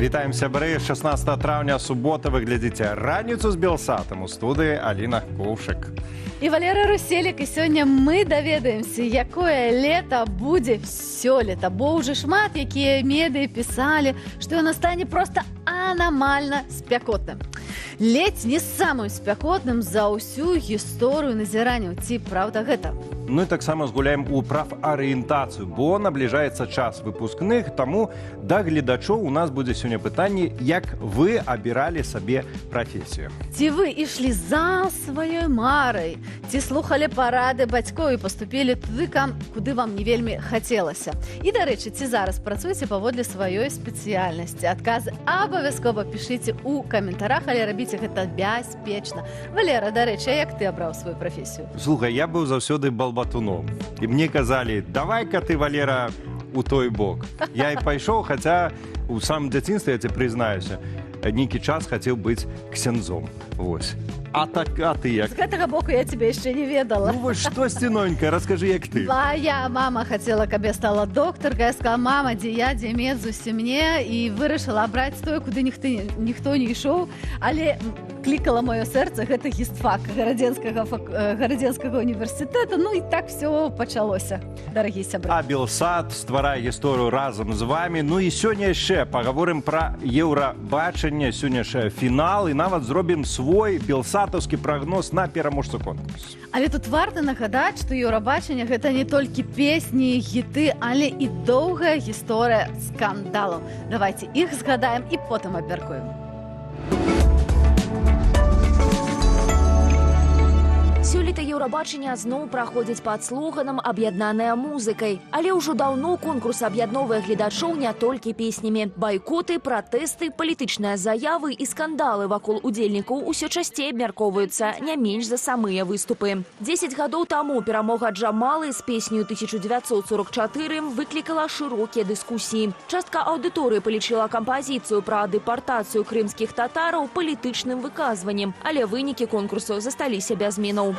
Вітаем, сябры. 16 траўня, субота. Вы глядзіце раніцу з Белсатам. У студыі Аліна Коўшык. І Валера Руселік. І сёння мы даведаемся, якое лета будзе сёлета. Бо ўжо шмат, якія медыі пісалі, што яно стане проста анамальна спякотным. Ледзь не самым спякотным за ўсю гісторыю назіранняў. Ці праўда гэта? Ну і таксама згуляем у прафарыентацыю, бо набліжаецца час выпускных, таму да гледачоў у нас будзе сёння пытанне, як вы абіралі сабе прафесію. Ці вы ішлі за сваёй марай, ці слухалі парады бацькоў і паступілі туды, куды вам не вельмі хацелася. І, дарэчы, ці зараз працуеце паводле сваёй спецыяльнасці? Адказы абавязкова пішыце ў каментарах, але рабіце гэта бяспечна. Валера, дарэчы, а як ты абраў сваю прафесію? Слухай, я быў заўсёды балбатуном. І мне казалі, давай-ка ты, Валера, у той бок. Я і пайшоў, хаця у самым дзяцінстве, я тебе прызнаюся, нейкі час хацеў быць ксяндзом. Вось. А ты як? З гэтага боку я цябе яшчэ не ведала. Ну вось штосьці новенькае, раскажы, як ты. Моя мама хацела, каб я стала доктаркай. Я сказала, мама, дзе я, дзе мед, зусім мне. І вырашыла абраць тое, куды ніхто не ішоў. Але клікала маё сэрца, гэта гістфак Гарадзенскага універсітэта. Ну і так все пачалося, дарагі сябры. А Белсат стварае гісторыю разам з вами. Ну і сёння яшчэ пагаворым пра Еўрабачанне. Сёння ж фінал і нават зробім свой белсатаўскі прагноз на пераможцу конкурсу. Але тут варта нагадаць, што Еўрабачанне гэта не толькі песні, хіты, але і доўгая гісторыя скандалаў. Давайце іх згадаем і потым абмяркуем. Сёлета Еўрабачанне зноў праходзіць пад слоганам «Аб'яднаная музыкай». Але ўжо даўно конкурс аб'ядноўвае гледачоў не толькі песнямі. Байкоты, пратэсты, палітычныя заявы і скандалы вакол удзельнікаў усё часцей абмяркоўваюцца не менш за самыя выступы. 10 гадоў таму перамога Джамалы з песню 1944 выклікала шырокія дыскусіі. Частка аўдыторыі палічыла кампазіцыю пра дэпартацыю крымскіх татараў палітычным выказваннем, але вынікі конкурсу засталіся без зменаў.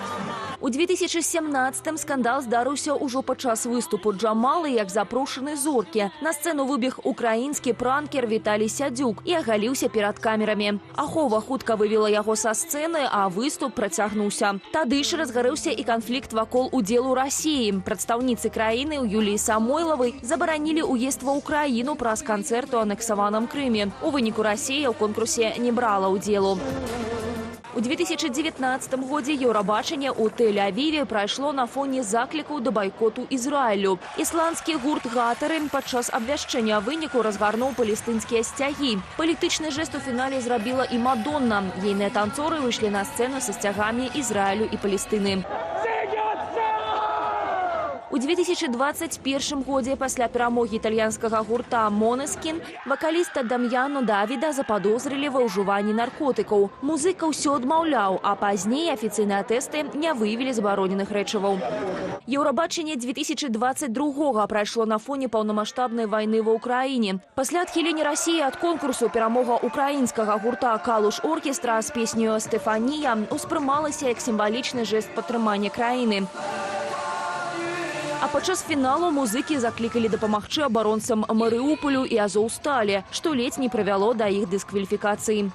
У 2017-м скандал здарыўся ўжо падчас выступу Джамалы як запрошаны зоркі. На сцэну выбег украінскі пранкер Віталій Сядзюк і агаліўся перад камерамі. Ахова хутка вывела яго са сцэны, а выступ працягнуўся. Тады ж разгарэўся і канфлікт вакол удзелу Расіі. Прадстаўніцы краіны ў Юліі Самойлавай забаранілі ўезд ва ўкраіну праз канцэрт у анексаваным Крыме. У выніку Расія ў конкурсе не брала ўдзелу. У 2019 годзе Еўрабачанне ў Тель-Авіве прайшло на фоне заклікаў да байкоту Ізраілю. Ісландскі гурт «Гатары» падчас абвяшчэння выніку разгарнуў палестынскія сцягі. Палітычны жэст у фінале зрабіла і Мадонна. Ейныя танцоры выйшлі на сцэну са сцягамі Ізраілю і Палестыны. У 2021 годзе пасля перамогі італьянскага гурта «Монескін» вакаліста Дам'яну Давіда западозрылі ва ўжыванні наркотыкаў. Музыка ўсё адмаўляў, а пазней афіцыйныя тэсты не выявілі забароненых рэчываў. Еўрабачанне 2022 прайшло на фоне паўнамаштабнай вайны ва ўкраіне. Пасля адхілення Расіі ад конкурсу перамога украінскага гурта «Калуш оркестра» з песню «Стефанія» успрымалася як сімвалічны жэст падтрымання краіны. А падчас фіналу музыкі заклікалі дапамагчы абаронцам Марыуполю і Азоўсталі, што ледзь не прывяло да іх дыскваліфікацыі.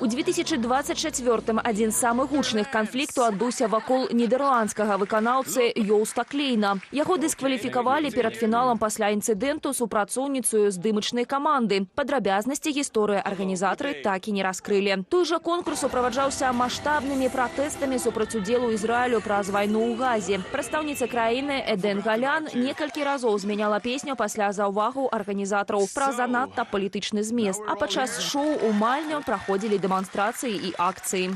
У 2024-м адзін з самых гучных канфліктаў адбыўся вакол нідерландскага выканаўцы Йоўста Клейна. Яго дыскваліфікавалі перад фіналам пасля інцыдэнту супрацоўніцаю здымачнай каманды. Падрабязнасці гісторыі арганізатары так і не раскрылі. Той жа конкурс суправаджаўся маштабнымі пратэстамі супраць удзелу Ізраілю праз вайну ў Газе. Прадстаўніца краіны Эден Галян некалькі разоў змяняла песню пасля заўвагаў арганізатараў пра занадта палітычны змест. А падчас шоу у Мальню праходзілі дэманстрацыі і акцыі.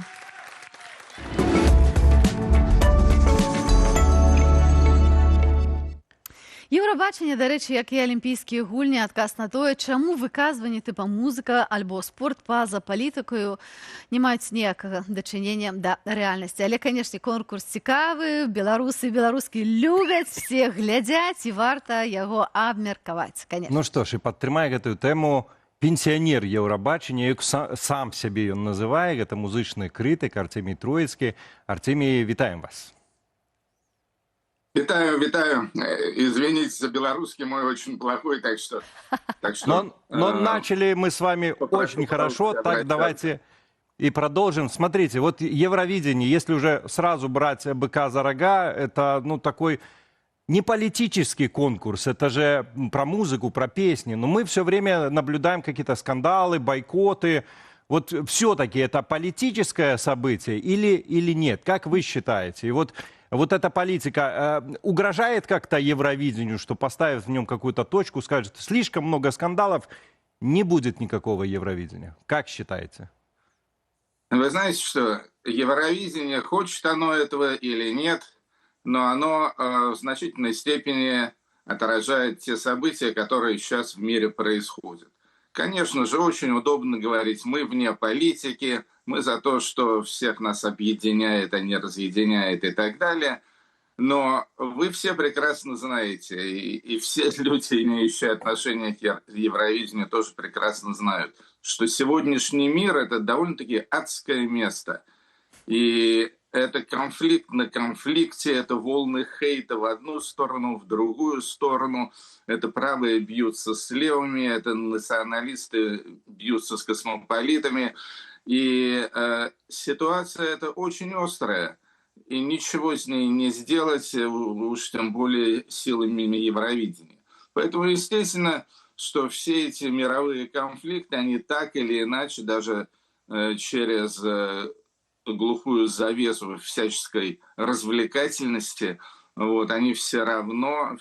Еўрабачанне, дарэчы, як і алімпійскія гульні, адказ на тое, чаму выказванні тыпа музыка альбо спорт па-за палітыкаю не маюць ніякага дачынення да рэальнасці. Але, канешне, конкурс цікавы, беларусы і беларускі любяць, все глядзяць і варта яго абмеркаваць, канешне. Ну што ж, і падтрымае гэтую тэму пенсіянер Еўрабачання, як сам сябе ён называе, гэта музычны крытык Арцемій Троіцкі. Арцемій, вітаем вас. Витаю, витаю. Извините за белорусский мой очень плохой, так что Но начали мы с вами попрошу очень хорошо, пожалуйста, так давайте и продолжим. Смотрите, вот Евровидение, если уже сразу брать быка за рога, это, ну, такой не политический конкурс, это же про музыку, про песни. Но мы все время наблюдаем какие-то скандалы, бойкоты. Вот все-таки это политическое событие или нет? Как вы считаете? И вот эта политика угрожает как-то Евровидению, что поставив в нем какую-то точку, скажет, слишком много скандалов, не будет никакого Евровидения. Как считаете? Вы знаете, что Евровидение, хочет оно этого или нет, но оно в значительной степени отражает те события, которые сейчас в мире происходят. Конечно же, очень удобно говорить, мы вне политики, мы за то, что всех нас объединяет, а не разъединяет и так далее. Но вы все прекрасно знаете, и все люди, имеющие отношение к Евровидению, тоже прекрасно знают, что сегодняшний мир – это довольно-таки адское место. И это конфликт на конфликте, это волны хейта в одну сторону, в другую сторону. Это правые бьются с левыми, это националисты бьются с космополитами. И ситуация эта очень острая. И ничего с ней не сделать, уж тем более силами Евровидения. Поэтому, естественно, что все эти мировые конфликты, они так или иначе, даже через глухую завесу всяческой развлекательности, вот, они все равно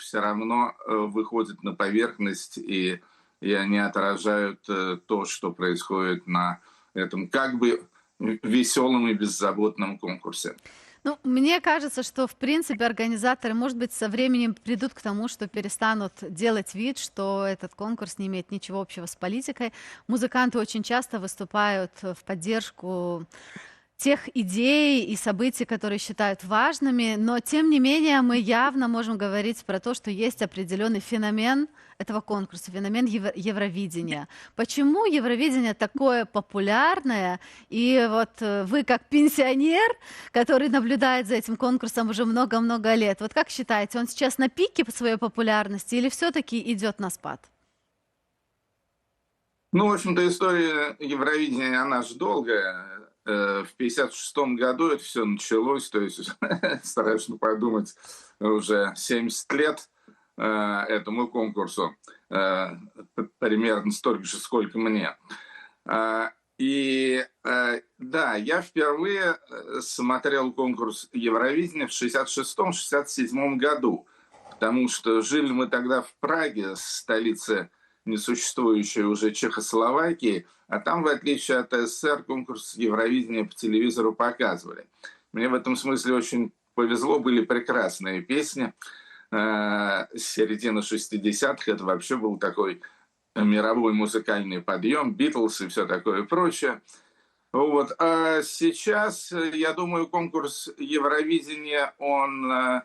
выходят на поверхность, и они отражают то, что происходит на этом как бы веселом и беззаботном конкурсе. Ну, мне кажется, что, в принципе, организаторы, может быть, со временем придут к тому, что перестанут делать вид, что этот конкурс не имеет ничего общего с политикой. Музыканты очень часто выступают в поддержку тех идей и событий, которые считают важными, но тем не менее мы явно можем говорить про то, что есть определенный феномен этого конкурса, феномен Евровидения. Почему Евровидение такое популярное? И вот вы как пенсионер, который наблюдает за этим конкурсом уже много-много лет, вот как считаете, он сейчас на пике своей популярности или все-таки идет на спад? Ну, в общем-то, история Евровидения, она же долгая. В 1956 году это все началось, то есть страшно подумать, уже 70 лет этому конкурсу, примерно столько же, сколько мне. И да, я впервые смотрел конкурс Евровидения в 1966-1967 году, потому что жили мы тогда в Праге, столице несуществующей уже Чехословакии, а там, в отличие от СССР, конкурс Евровидения по телевизору показывали. Мне в этом смысле очень повезло, были прекрасные песни. Середина 60-х, это вообще был такой мировой музыкальный подъем, Битлз и все такое прочее. Вот. А сейчас, я думаю, конкурс Евровидения, он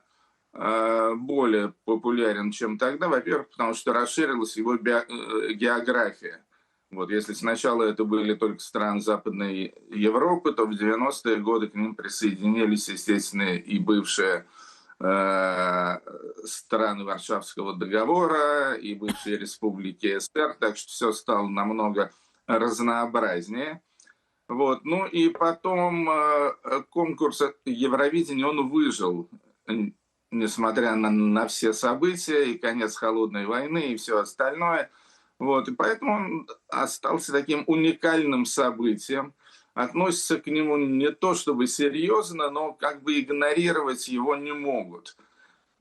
более популярен, чем тогда. Во-первых, потому что расширилась его география. Вот, если сначала это были только страны Западной Европы, то в 90-е годы к ним присоединились, естественно, и бывшие страны Варшавского договора, и бывшие республики СССР, так что все стало намного разнообразнее. Вот. Ну и потом конкурс Евровидения, он выжил, несмотря на все события, и конец холодной войны, и все остальное. Вот. И поэтому он остался таким уникальным событием. Относятся к нему не то чтобы серьезно, но как бы игнорировать его не могут.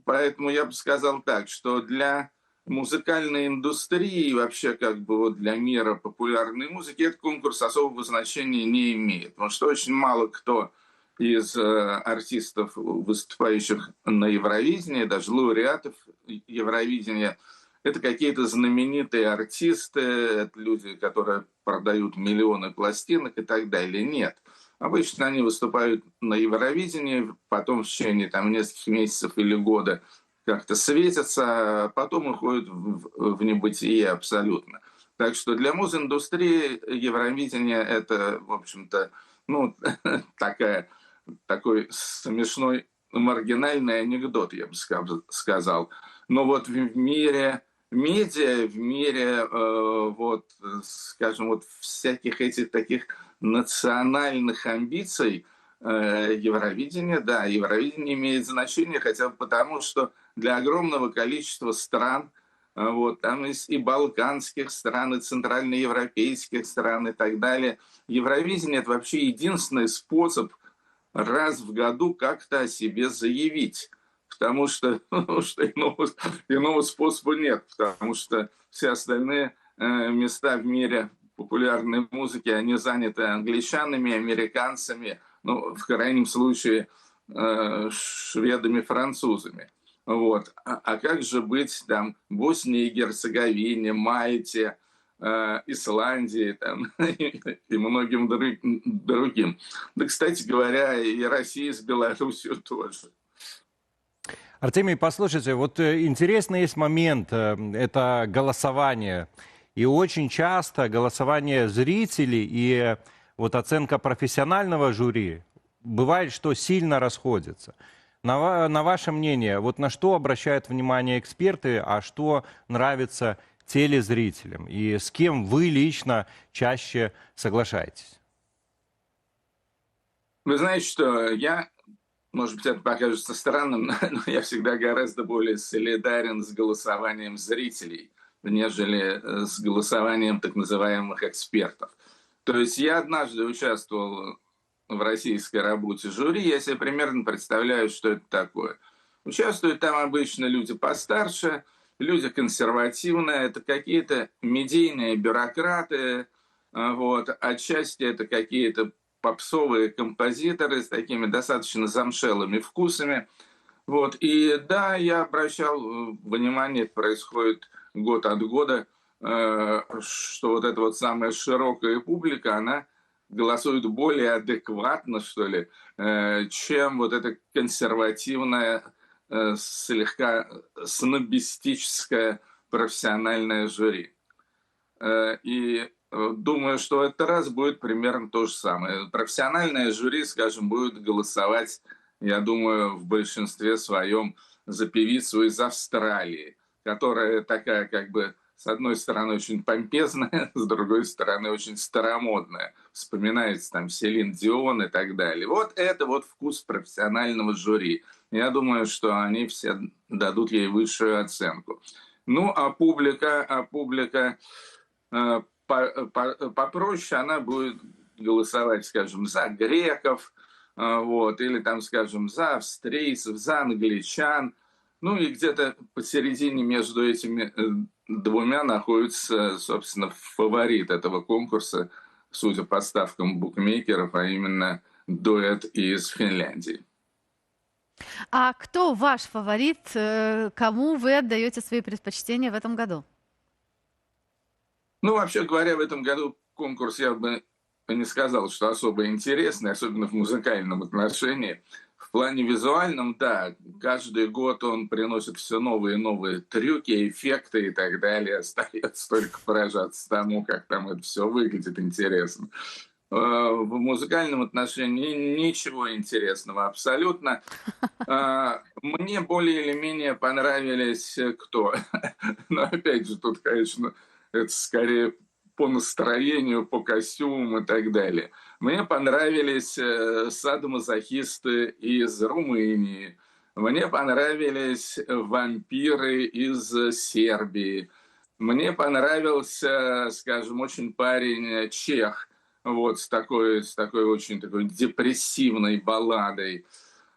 Поэтому я бы сказал так, что для музыкальной индустрии и вообще как бы вот для мира популярной музыки этот конкурс особого значения не имеет. Потому что очень мало кто из артистов, выступающих на Евровидении, даже лауреатов Евровидения, это какие-то знаменитые артисты, это люди, которые продают миллионы пластинок и так далее. Нет. Обычно они выступают на Евровидении, потом в течение нескольких месяцев или года как-то светятся, а потом уходят в небытие абсолютно. Так что для музиндустрии Евровидение это, в общем-то, такой смешной маргинальный анекдот, я бы сказал. Но вот в мире медиа, в мире, вот, скажем, вот всяких этих таких национальных амбиций, Евровидение, да, Евровидение имеет значение хотя бы потому, что для огромного количества стран, вот, там есть и балканских стран, и центральноевропейских стран и так далее, Евровидение — это вообще единственный способ раз в году как-то о себе заявить. Потому что, иного способа нет, потому что все остальные места в мире популярной музыки, они заняты англичанами, американцами, ну, в крайнем случае, шведами, французами. Вот. А как же быть там Боснии и Герцеговине, Мальте, Исландии там, и многим другим. Да, кстати говоря, и России с Беларусью тоже. Артемий, послушайте, вот интересный есть момент, это голосование. И очень часто голосование зрителей и вот оценка профессионального жюри бывает, что сильно расходятся. На ваше мнение, вот на что обращают внимание эксперты, а что нравится телезрителям? И с кем вы лично чаще соглашаетесь? Вы знаете, что я, может быть, это покажется странным, но я всегда гораздо более солидарен с голосованием зрителей, нежели с голосованием так называемых экспертов. То есть я однажды участвовал в российской работе жюри, я себе примерно представляю, что это такое. Участвуют там обычно люди постарше, люди консервативные, это какие-то медийные бюрократы, вот, отчасти это какие-то попсовые композиторы с такими достаточно замшелыми вкусами. Вот. И да, я обращал внимание, это происходит год от года, что вот эта вот самая широкая публика, она голосует более адекватно, что ли, чем вот эта консервативная, слегка снобистическое профессиональное жюри. И думаю, что в этот раз будет примерно то же самое. Профессиональное жюри, скажем, будет голосовать, я думаю, в большинстве своем за певицу из Австралии, которая такая, как бы, с одной стороны, очень помпезная, с другой стороны, очень старомодная. Вспоминается там Селин Дион и так далее. Вот это вот вкус профессионального жюри. Я думаю, что они все дадут ей высшую оценку. Ну, а публика попроще, она будет голосовать, скажем, за греков, вот, или там, скажем, за австрийцев, за англичан. Ну и где-то посередине между этими двумя находится, собственно, фаворит этого конкурса, судя по ставкам букмекеров, а именно дуэт из Финляндии. А кто ваш фаворит? Кому вы отдаете свои предпочтения в этом году? Ну, вообще говоря, в этом году конкурс, я бы не сказал, что особо интересный, особенно в музыкальном отношении. В плане визуальном, да, каждый год он приносит все новые и новые трюки, эффекты и так далее. Остается только поражаться тому, как там это все выглядит интересно. В музыкальном отношении ничего интересного абсолютно. Мне более или менее понравились кто? Но опять же, тут, конечно, это скорее по настроению, по костюмам и так далее. Мне понравились садомазохисты из Румынии. Мне понравились вампиры из Сербии. Мне понравился, скажем, очень парень чех, вот, с такой очень такой депрессивной балладой.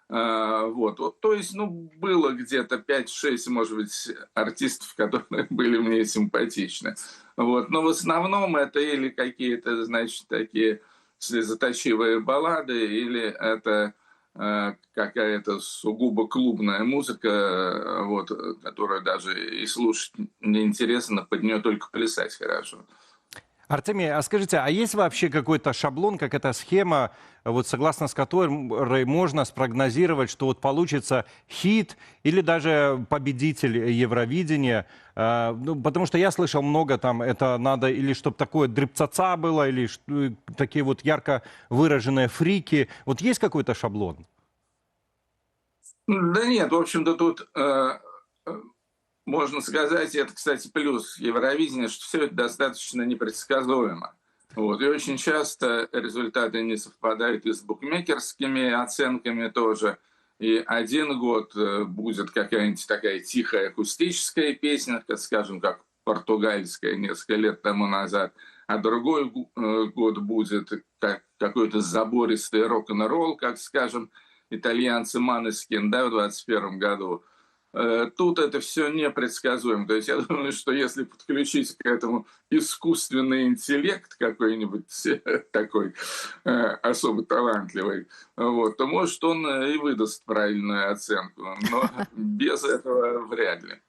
Вот, то есть, ну, было где-то 5-6, может быть, артистов, которые были мне симпатичны. Вот, но в основном это или какие-то, значит, такие слезоточивые баллады, или это какая-то сугубо клубная музыка, вот, которую даже и слушать неинтересно, под нее только плясать хорошо. Артемий, а скажите, а есть вообще какой-то шаблон, какая-то схема, вот согласно с которой можно спрогнозировать, что вот получится хит или даже победитель Евровидения? Ну, потому что я слышал много там, это надо или чтобы такое дрипцаца было, или такие вот ярко выраженные фрики. Вот есть какой-то шаблон? Да нет, в общем-то, тут можно сказать, это, кстати, плюс Евровидения, что все это достаточно непредсказуемо. Вот. И очень часто результаты не совпадают и с букмекерскими оценками тоже. И один год будет какая-нибудь такая тихая акустическая песня, скажем, как португальская несколько лет тому назад, а другой год будет какой-то забористый рок-н-ролл, как, скажем, итальянцы Måneskin, да, в 2021 году. Тут это все непредсказуемо. То есть я думаю, что если подключить к этому искусственный интеллект какой-нибудь такой особо талантливый, вот, то может он и выдаст правильную оценку. Но без этого вряд ли.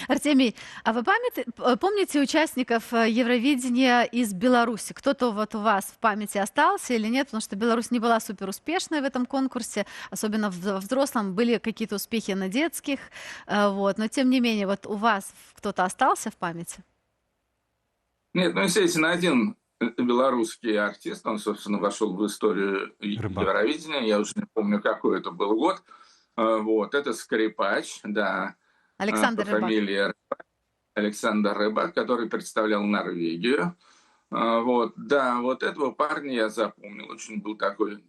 Артемий, а вы помните участников Евровидения из Беларуси? Кто-то вот у вас в памяти остался или нет? Потому что Беларусь не была супер успешной в этом конкурсе, особенно во взрослом. Были какие-то успехи на детских, вот. Но тем не менее, вот у вас кто-то остался в памяти? Нет, ну, естественно, один белорусский артист, он, собственно, вошел в историю Евровидения, я уже не помню, какой это был год. Вот, это скрипач, да. Александр по фамилии Александр Рыбак, который представлял Норвегию. Вот, да, вот этого парня я запомнил. Очень был такой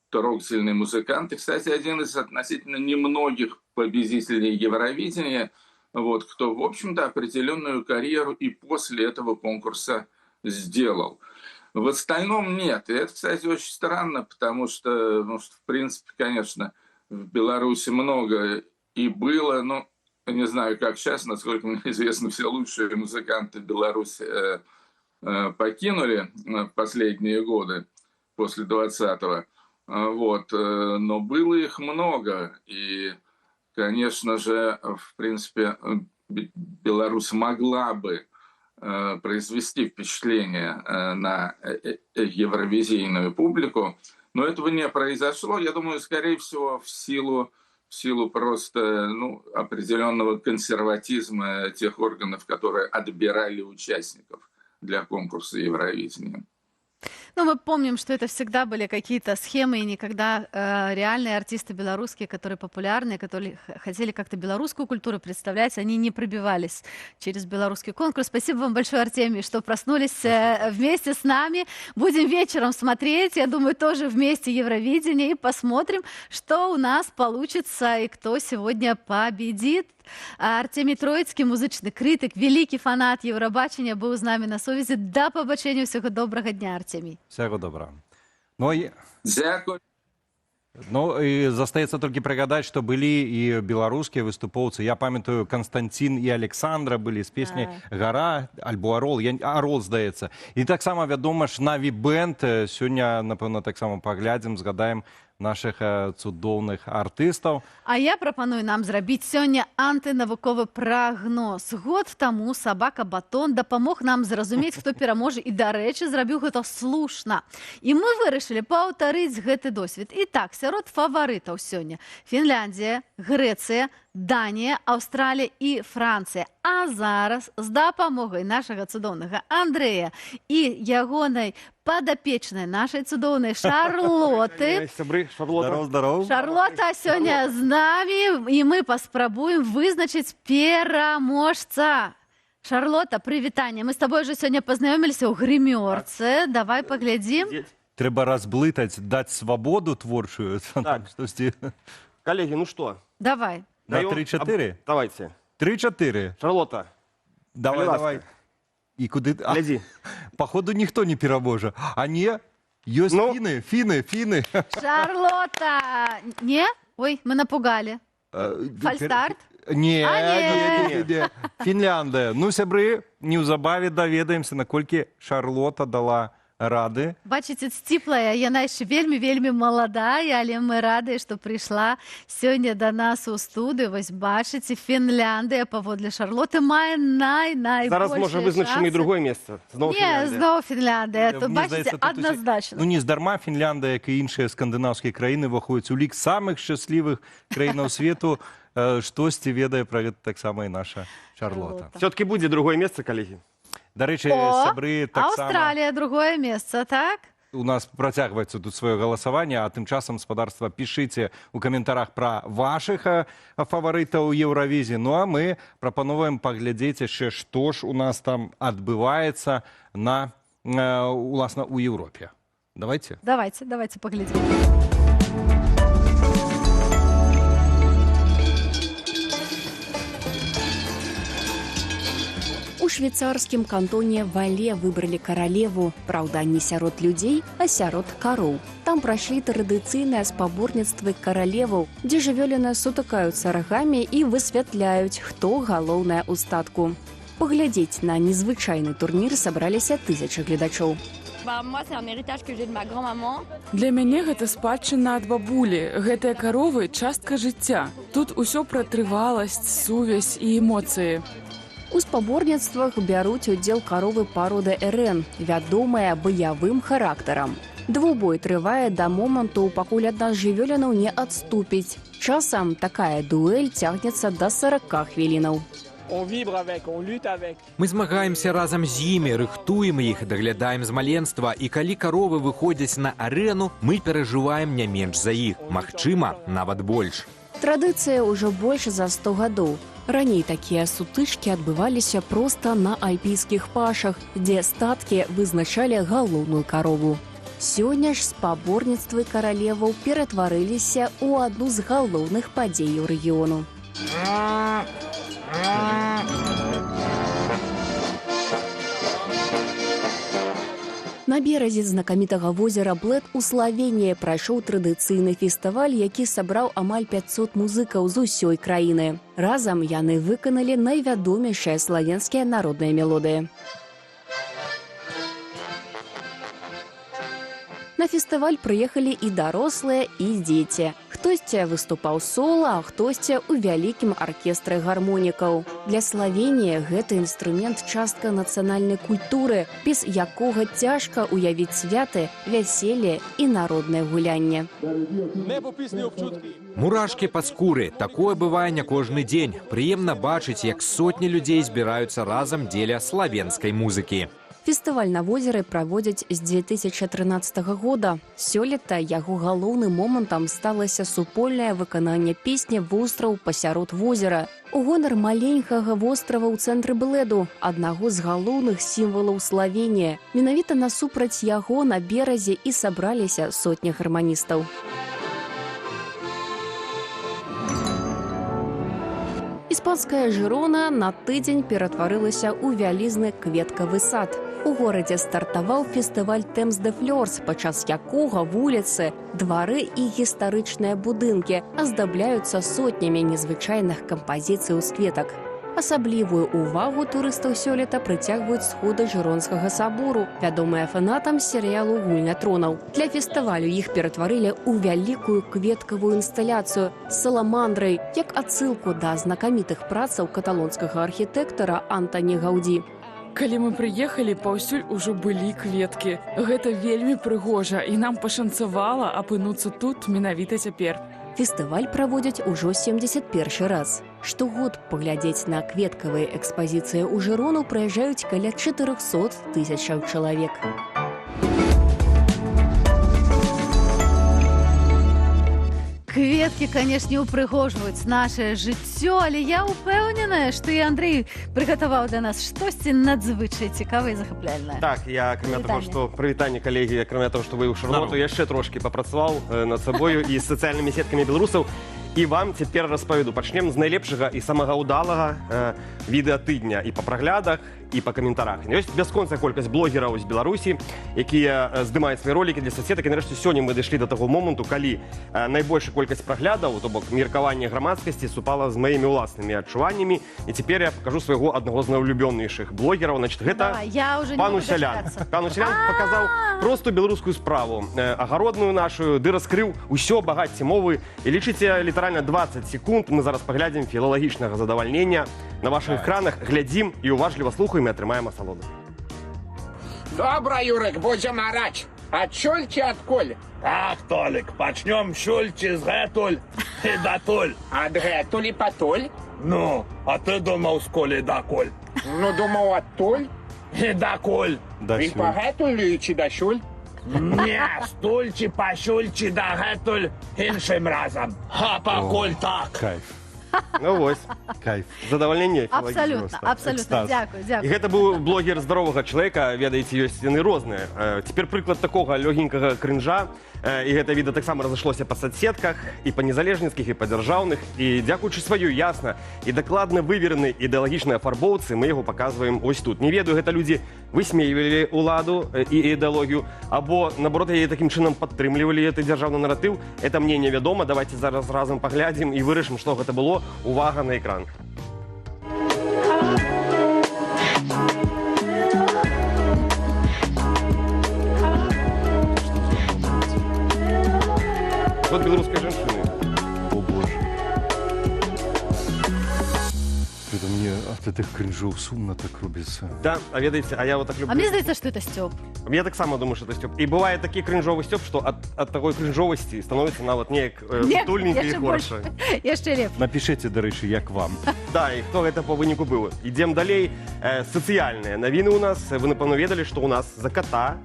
трогательный музыкант. И, кстати, один из относительно немногих победителей Евровидения, вот, кто, в общем-то, определенную карьеру и после этого конкурса сделал. В остальном нет. И это, кстати, очень странно, потому что, ну, в принципе, конечно, в Беларуси много и было, но не знаю, как сейчас, насколько мне известно, все лучшие музыканты Беларуси покинули в последние годы, после 20-го. Вот. Но было их много. И, конечно же, в принципе, Беларусь могла бы произвести впечатление на евровизийную публику, но этого не произошло. Я думаю, скорее всего, в силу просто определенного консерватизма тех органов, которые отбирали участников для конкурса Евровидения. Ну, мы помним, что это всегда были какие-то схемы, и никогда реальные артисты белорусские, которые популярны, которые хотели как-то белорусскую культуру представлять, они не пробивались через белорусский конкурс. Спасибо вам большое, Артемий, что проснулись вместе с нами. Будем вечером смотреть, я думаю, тоже вместе Евровидение, и посмотрим, что у нас получится и кто сегодня победит. Артемій Троїцький, музичний критик, великий фанат Євробачення, був з нами на совісті. До побачення, всього доброго дня, Артемій. Всего доброго. Ну, Дякую. Ну, и застаецца толькі прыгадаць, што былі і беларускія выступоўцы. Я памятаю, Константин і Александра былі з песняй «Гара» альбо «Арол». «Арол», здаецца. І таксама, вядома ж, Наві Бэнд. Сёння, напэўна, таксама паглядзім, згадаем наших цудоўных артыстаў. А я прапаную нам зрабіць сёння антынавуковы прагноз. Год таму сабака Батон дапамог нам зразумець, хто пераможа, і, дарэчы, зрабіў гэта слушна. І мы вырашылі паўтарыць гэты досвед. І так, сярод фаварытаў сёння Фінляндія, Грэцыя, Данія, Аўстралія і Францыя. А зараз з дапамогай нашага цудоўнага Андрэя і ягонай падапечнай нашай цудоўнай Шарлоты. Здоров. Шарлота сёння з намі, і мы паспрабуем вызначыць пераможца. Шарлота, прывітанне. Мы з табой уже сёння пазнаёміліся ў грымёрцы. Давай паглядзім. Трэба разблытаць, даць свабоду творчую. Так, коллеги, ну что? Давай. На 3-4? Давайте. 3-4. Шарлотта. Давай. І куди? Гляди. Походу, ніхто не пераможа. А не, ёсць фіны. Шарлота! Не? Ой, мы напугали. Фальстарт? Не. Фінляндыя. Ну, сябры, неўзабаве даведаемся, наколькі Шарлота дала рады. Бачыце, сціплая, яна яшчэ вельмі маладая, але мы радыя, што прыйшла сёння да нас у студыю. Вось бачыце, Фінляндыя паводле Шарлоты мае найбольшыя Зараз можа вызначым і другое месца. Не, зноў Фінляндыя. То бачыце, адназначна. Ну, не здарма Фінляндыя, як і іншыя скандынаўскія краіны, ўваходзяць у лік самых шчаслівых краінаў свету. Штосьці ведае пра гэта таксама і наша Шарлота. Все-таки будет другое место, коллеги. Дарэчы, сябры таксама... Аўстралія, другое месца, так? У нас працягваецца тут сваё галасаванне, а тым часам, спадарства, пішыце ў каментарах пра вашых фаварытаў Еўравізіі. Ну а мы прапановваем паглядзець яшчэ, што ж у нас там адбываецца уласна ў Еўропе. Давайте? Давайте поглядим. У швейцарскім кантоне Вале выбралі каралеву, праўда, не сярод людзей, а сярод кароў. Там прайшлі традыцыйныя спаборніцтвы каралеваў, дзе жывёліны сутыкаюцца рагамі і высвятляюць, хто галоўная ў статку. Паглядзець на незвычайны турнір сабраліся тысячы гледачоў. Для мяне гэта спадчына ад бабулі. Гэтыя каровы – частка жыцця. Тут усё пра трываласць, сувязь і эмоцыі. У спаборніцтвах бяруць удзел каровы пароды РН, вядомая баявым характарам. Двубой трывае да моманту, пакуль адна з жывёлінаў не адступіць. Часам такая дуэль цягнецца да 40 хвілінаў. Мы змагаемся разам з імі, рыхтуем іх, даглядаем з маленства, і калі каровы выходзяць на арэну, мы перажываем не менш за іх, магчыма, нават больш. Традыцыя ўжо больш за 100 гадоў. Раней такія сутычкі адбываліся проста на альпійскіх пашах, дзе статкі вызначалі галоўную карову. Сёння ж спаборніцтвы каралеваў ператварыліся ў адну з галоўных падзеяў рэгіёну. На беразе знакамітага возера Блэд у Славеніі прайшоў традыцыйны фестываль, які сабраў амаль 500 музыкаў з усёй краіны. Разам яны выканалі найвядомейшыя славенскія народныя мелодыі. На фестываль прыехалі і дарослыя, і дзеці. Хтосьці выступаў сола, а хтосьці ў вялікім аркестры гармонікаў. Для Славеніі гэты інструмент частка нацыянальнай культуры, без якога цяжка уявіць святы, вяселле і народнае гулянне. Мурашкі пад скуры. Такое бывае не кожны дзень. Прыемна бачыць, як сотні людзей збіраюцца разам дзеля славенскай музыкі. Фестываль на возеры праводзяць з 2013 года. Сёлета яго галоўным момантам сталася супольнае выкананне песні «Востраў пасярод возера». У гонар маленькага вострава ў цэнтры Блэду, аднаго з галоўных сімвалаў Славеніі. Менавіта насупраць яго на беразе і сабраліся сотні гарманістаў. Іспанская Жырона на тыдзень ператварылася ў вялізны кветкавы сад. У горадзе стартаваў фестываль «Temps de Fleurs», падчас якога вуліцы, двары і гістарычныя будынкі аздабляюцца сотнямі незвычайных кампазіцый з кветак. Асаблівую ўвагу турыстаў сёлета прыцягваюць сходы Жыронскага сабору, вядомыя фанатам серыялу «Гульня тронаў». Для фестывалю іх ператварылі ў вялікую кветкавую інсталяцыю з саламандрай, як адсылку да знакамітых працаў каталонскага архітэктара Антані Гаўдзі. Калі мы прыехалі, паўсюль ужо былі кветкі. Гэта вельмі прыгожа, і нам пашанцавала апынуцца тут менавіта цяпер. Фестываль праводзяць ужо 71 раз. Штогод паглядзець на кветкавыя экспазіцыі ў Жырону прыязджаюць каля 400 000 чалавек. Кветкі, канешне, упрыгожваюць нашае жыццё, але я ўпэўненая, што і Андрэй прыгатаваў для нас штосьці надзвычай цікавае і захапляльнае. Так, я, кроме того, что... Прывітанне, калегі, кроме того, что вы ў Шарлоту, яшчэ трошки папрацаваў над сабою і з сацыяльнымі сеткамі беларусаў. І вам цяпер распавяду. Пачнем з найлепшага і самага ўдалага відэа тыдня і па праглядах, і па каментарах. Ёсць бясконцая колькасць блогераў з Беларусі, якія здымаюць свае ролікі для соцсетак. І нарэшце сёння мы дайшлі да таго моманту, калі найбольшая колькасць праглядаў, то бок меркаванне грамадскасці, супала з маімі ўласнымі адчуваннямі. І цяпер я пакажу свайго аднаго з найулюбёнейшых блогераў. Значит, гэта пан Усялян. Пан Усялян паказаў простую беларускую справу, агародную нашу, ды раскрыў усё багацце мовы. І лічыце літаральна 20 секунд, мы зараз паглядзім філалагічнага задавальнення на ваших экранах, глядзім і уважліва слухаем і атрымаем асалоду. Добра, Юрик, будем орать. Адчуль ці адкуль? Так, Толік, пачнём шуль ці з гэтуль і датуль. Ад гэтуль і патуль? Ну, а ты думаў, сколь і дакуль? Ну, думаў, адтуль. І дакуль. І па гэтуль ці дасюль? Не, стульчі, пашульчі дагэтуль іншым разам. А пакуль так. Кайф, Ну вось, кайф. задавальненне Абсолютно, абсолютно. Экстаз. Дякую, І дякую. гэта быў блогер здаровага чалавека, ведаеце, ёсць яны розныя. Цяпер прыклад такога лёгенькага крынжа, і гэта відэа таксама разышлося па соцсетках, і па незалежніцкіх, і па дзяржаўных, і дзякуючы сваёй ясна і дакладна выверенай ідэалагічнай афарбоўцы мы яго паказваем ось тут. Не ведаю, гэта людзі высмейвалі ўладу і ідэалогію, або, наоборот, яе такім чынам падтрымлівалі гэты дзяржаўны наратыў. Это мне невядома, давайте зараз разам паглядзім і вырашым, што гэта было. Увага на экран. Вот белорусская женщина. О боже. Это мне от этих кринжов сумно так робится. Да, а ведаеце, а я вот так люблю. А мне здаецца, што это Стёп. Я так само думаю, что это Стёп. И бывает такие кринжовый Стёп, что от такой кринжовости становится нават неяк тульненько и горше. Яшчэ лепш. Напишите, до речі, як вам. Да, и кто это по выніку был. Идем далей. Социальные новины у нас. Вы, напевно, ведали, что у нас за кота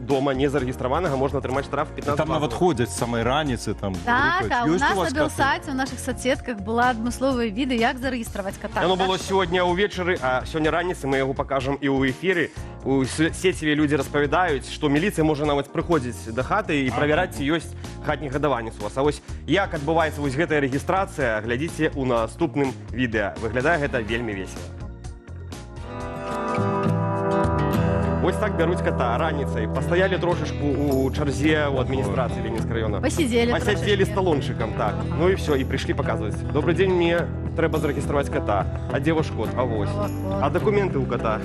дома не зарегистрованного можно отрымать штраф 15 Там нават ходять з самої раніці, там Так, рухають. а у Ёсць нас на вас коти? Белсайце, у наших соцсетках була адмысловыя віды, як зарэгістраваць кота. Оно было Так што- сегодня увечары, а сегодня раніцы мы его покажем и у эфире. У сеціве люди распавядаюць, что милиция может нават прыходзіць до хаты и проверять, ці ёсць хатні гадаванец у вас. А вось як адбываецца вось гэтая рэгістрацыя, глядзіце у наступным відэа. Выглядае гэта вельмі весела. Вось так бяруць кота раніцай. Пастаялі трошечку у чарзе у адміністрацыі Ленінскага района. Посидели Посидели трошечки. с талончиком, так. Ну и все, и пришли показывать. Добрый день, мне треба зарегистрировать кота. А где ваш кот? А вось. А документы у кота?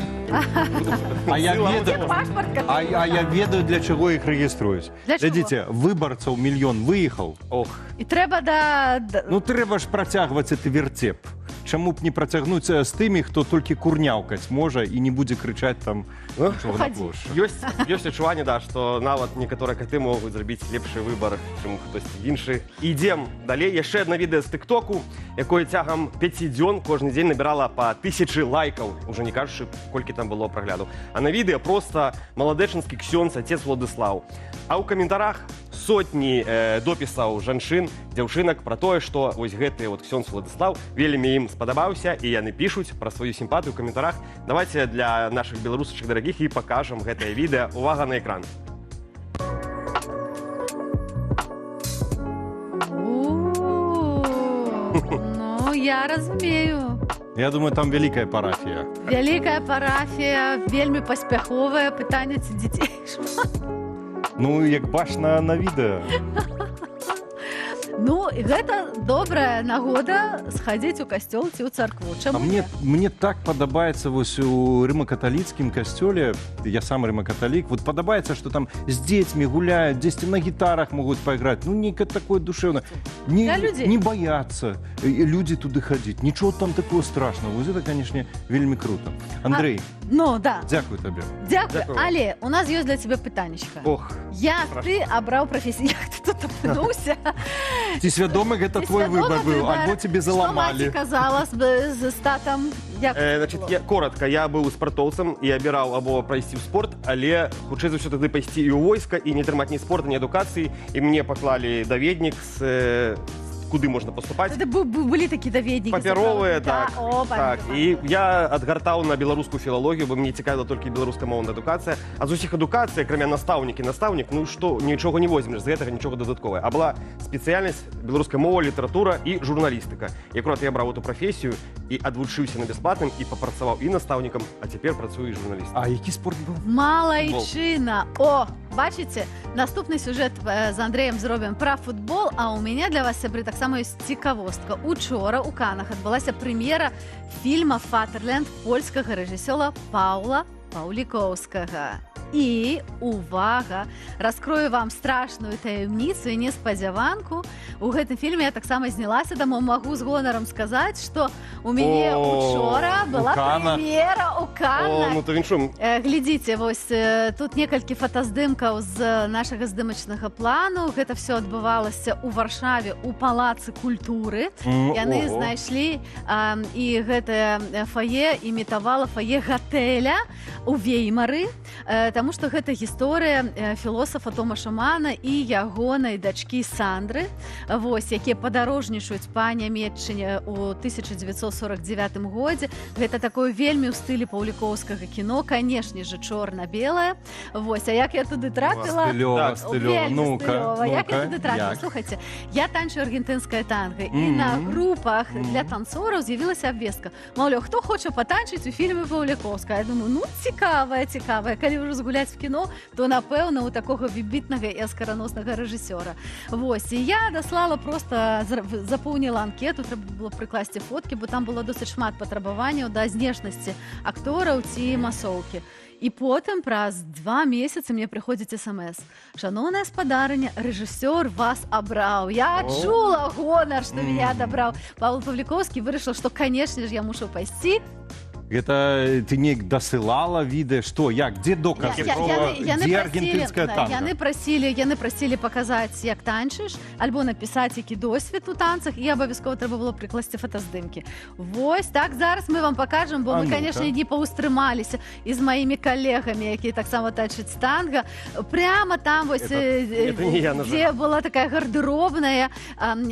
А я Сила ведаю, Пашпорт кота. а я ведаю, для чого їх реєструють. Для чого? Глядите, виборців мільйон виїхав. Ох. І треба Ну треба ж протягувати цей вертеп. Чому б не протягнути з тими, хто тільки курнявкать може і не буде кричати там Ну, чого на Уходи. площі. Ёсць адчуванне, да, што нават некаторыя каты могуць зрабіць лепшы выбар, чым хтосьці іншы. Ідзем далей. Яшчэ адно відэа з тыктоку, якое цягам 5 дзён кожны дзень набірала па 1000 лайкаў, уже не кажучы, колькі там было прагляду. А на відэа проста маладэчынскі ксёндз, отец Владыслаў. А ў каментарах сотні допісаў жанчын, дзяўчынак пра тое, што вось гэты вот ксёндз Владыслаў вельмі ім спадабаўся, і яны пішуць пра сваю сімпатыю ў каментарах. Давайте для наших беларусачак дарагіх і пакажам гэтае відэа. Увага на экран. Ну, я разумею. Я думаю, там великая парафія. Вялікая парафія, вельмі паспяховая, пытанне ці дзяцей. Ну, як бачиш на відео. Ну, і гэта добрая нагода схадзіць у касцёл ці ў царкву. А Чаму мне так падабаецца вось у рыма-каталіцкім касцёле, я сам рыма-каталік, вот падабаецца, што там з дзецьмі гуляюць, дзесьці на гітарах могуць пайграць. Ну, нейкае такое душэўнае. Для людзей. Не баяцца людзі туды хадзіць. Нічого там такого страшного. Вось гэта, канешне, вельмі круто. Андрэй, Ну, да. дзякуй табе. Дзякую. Дзякую. Але у нас ёсць для цябе пытаннечка. Ох. Як ты абраў прафесію? Як ты тут апынуўся? Ці свядомы гэта Ці твой свядомы выбар быў, выбар? альбо тебе Што заламалі? маці казала з татам? Як Значит, коротко, я быў спартоўцам і абіраў або прайсці ў спорт, але хутчэй за ўсё тады пайсці і ў войска, і не трымаць ні спорта, ні адукацыі, і мне паклалі даведнік з куды можна паступаць. Це були такі довідники. Папяровыя, так. О, Так, і я адгартаў на беларускую філалогію, бо мне цікавіла толькі беларускамоўная адукацыя. А з усіх адукацый, акрамя настаўнік, ну што, нічога не возьмеш, з гэтага нічога дадатковае. А была спецыяльнасць беларуская мова, літаратура і журналістыка. І акурат я браў эту прафесію і адвучыўся на бясплатным і папрацаваў і настаўнікам, а цяпер працую і журналістам. А які спорт быў? Малайчына. О, бачыце, наступны сюжэт з Андрэем зробім пра футбол, а ў мяне для вас, сябры, таксама ёсць цікавостка. Учора ў Канах адбылася прэм'ера фільма «Фатерленд» польскага рэжысёра Паўла Паўлікоўскага. І, увага, раскрою вам страшную таямніцу і неспадзяванку. У гэтым фільме я таксама знялася, таму магу з гонарам сказаць, што у мяне учора была прэм'ера ў Канах. О, ну то віншуем. Глядзіце, вось тут некалькі фотаздымкаў з нашага здымачнага плану. Гэта все адбывалася ў Варшаве у палацы культуры. Яны знайшлі і гэтае фае імітавала фае гатэля у Веймары. таму што гэта гісторыя філосафа Томаша Мана і ягонай дачкі Сандры, вось, якія падарожнічаюць па Нямецчыне ў 1949 годзе. Гэта такое вельмі ў стылі паўлікоўскага кіно, канешне же, чорна-белае. Вось, а як я туды трапіла? Стылёва, стылёва. Вельмі Ну-ка, стылёва. Як я ну-ка, туды трапіла? як? Слухайце, я танчу аргентынскае танго, і на групах для танцораў з'явілася абвестка. Маўляў, хто хоча патанчыць у фільме Паўлікоўскага? Я думаю, ну, цікавая. Калі ўжо згуляць в кіно, то, напэўна, у такога выбітнага і аскараноснага рэжысёра. Вось, і я даслала просто, запоўніла анкету, трэба было прыкласці фоткі, бо там было досыць шмат патрабаванняў да знешнасці актораў ці масоўкі. І потым праз 2 месяцы мне прыходзіць смс. Шаноўная спадарыня, рэжысёр вас абраў. Я адчула гонар, што мяне адабраў Павел Павліковскі, вырашыла, што, канешне ж, я мушу пайсці. Это ты неяк дасылала відэа, што, як, дзе доказы? Дзе аргентынская танга? Яны прасілі паказаць, як танчыш, альбо напісаць, які досвед у танцах, і абавязкова трэба было прыкласці фотаздымкі. Вось, так, зараз мы вам пакажам, бо мы, канешне, не паўстрымаліся і з маімі калегамі, якія таксама танчаць танга. Прямо там, вось, дзе была такая гардеробная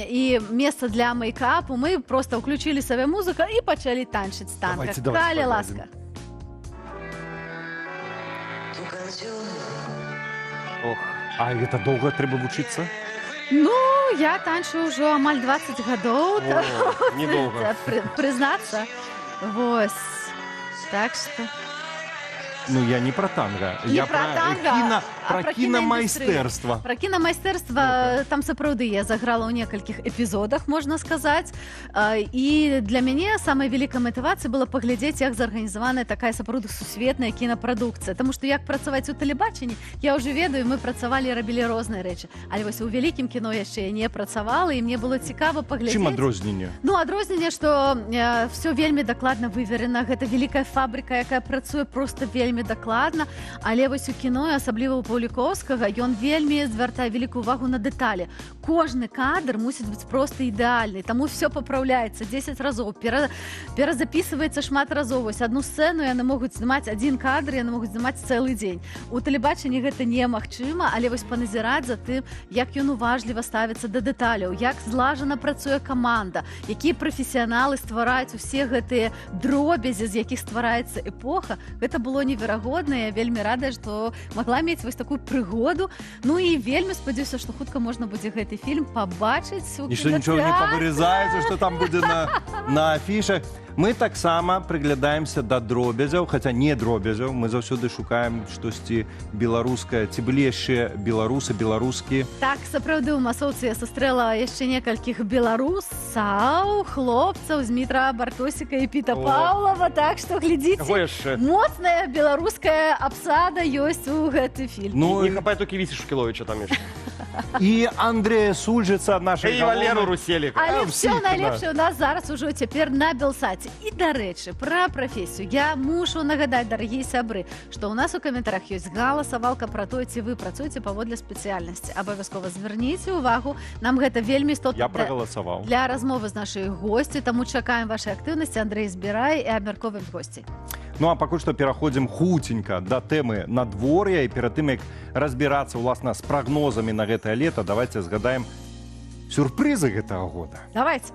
і месца для мейкапу, мы проста ўключілі сабе музыку і пачалі танчыць танга. Калі ласка. Ох, а гэта доўга трэба вучыцца? Ну, я танчу ўжо амаль 20 гадоў. Недоўга. Прызнацца. Вось. Так што... Ну, я не про танго. Я про кінамайстэрства. Про кінамайстэрства, там сапраўды я заграла ў некалькіх эпізодах, можна сказаць. І для мяне самая вялікая матывацыя была паглядзець, як зарганізаваная такая сапраўды сусветная кінапрадукцыя. Таму што як працаваць у тэлебачанні, я ўжо ведаю, мы працавалі, рабілі розныя рэчы. Але вось у вялікім кіно яшчэ я не працавала, і мне было цікава паглядзець. Чым адрозненне? Ну, адрозненне, што все вельмі дакладна выверена. Гэта вялікая фабрыка, якая працуе проста вельмі дакладна, але вось у кіно, асабліва ў Паўлікоўскага, ён вельмі звяртае вялікую увагу на дэталі. Кожны кадр мусіць быць проста ідэальны, таму все папраўляецца 10 разоў, перазапісваецца шмат разоў. Вось адну сцэну яны могуць здымаць, адзін кадр яны могуць здымаць цэлы дзень. У тэлебачанні гэта немагчыма, але вось паназіраць за тым, як ён уважліва ставіцца да дэталяў, як злажана працуе каманда, якія прафесіяналы ствараюць усе гэтыя дробязі, з якіх ствараецца эпоха, гэта было неверагодна. Я вельмі радая, што магла мець вось такую прыгоду. Ну і вельмі спадзяюся, што хутка можна будзе гэты фільм пабачыць у кінотэатры. І што нічого не павырізаецца, што там будзе на афішах. Мы таксама прыглядаемся да дробязяў, хаця не дробязяў, мы заўсёды шукаем штосьці беларускае. Ці былі яшчэ беларусы, беларускі? Так, сапраўды, у масоўцы я сустрэла яшчэ некалькіх беларусаў, хлопцаў, Змітра Бартосіка і Піта Паўлава, так што глядзіце, моцная беларуская абсада ёсць у гэты фільм. Ну, не хапае толькі Віці Шукіловіча там яшчэ. І Андрэя Сульжыца, нашай галоўнай. І Валеру Руселіка. Але все найлепшае у нас зараз ужо цяпер на Белсаце. І, дарэчы, пра прафесію. Я мушу нагадаць, дарагія сябры, што ў нас у каментарах ёсць галасавалка пра тое, ці вы працуеце паводле спецыяльнасці. Абавязкова звярніце ўвагу. Нам гэта вельмі істотна Я прагаласаваў. Для размовы з нашай госці, таму чакаем вашай актыўнасці. Андрэй, збірай і абмяркоўваем госцей. Ну, а пакуль што пераходзім хуценька да тэмы надвор'я, і перад тым, як разбірацца, уласна, з прагнозамі на гэтае лета, давайце згадаем сюрпрызы гэтага года. Давайте.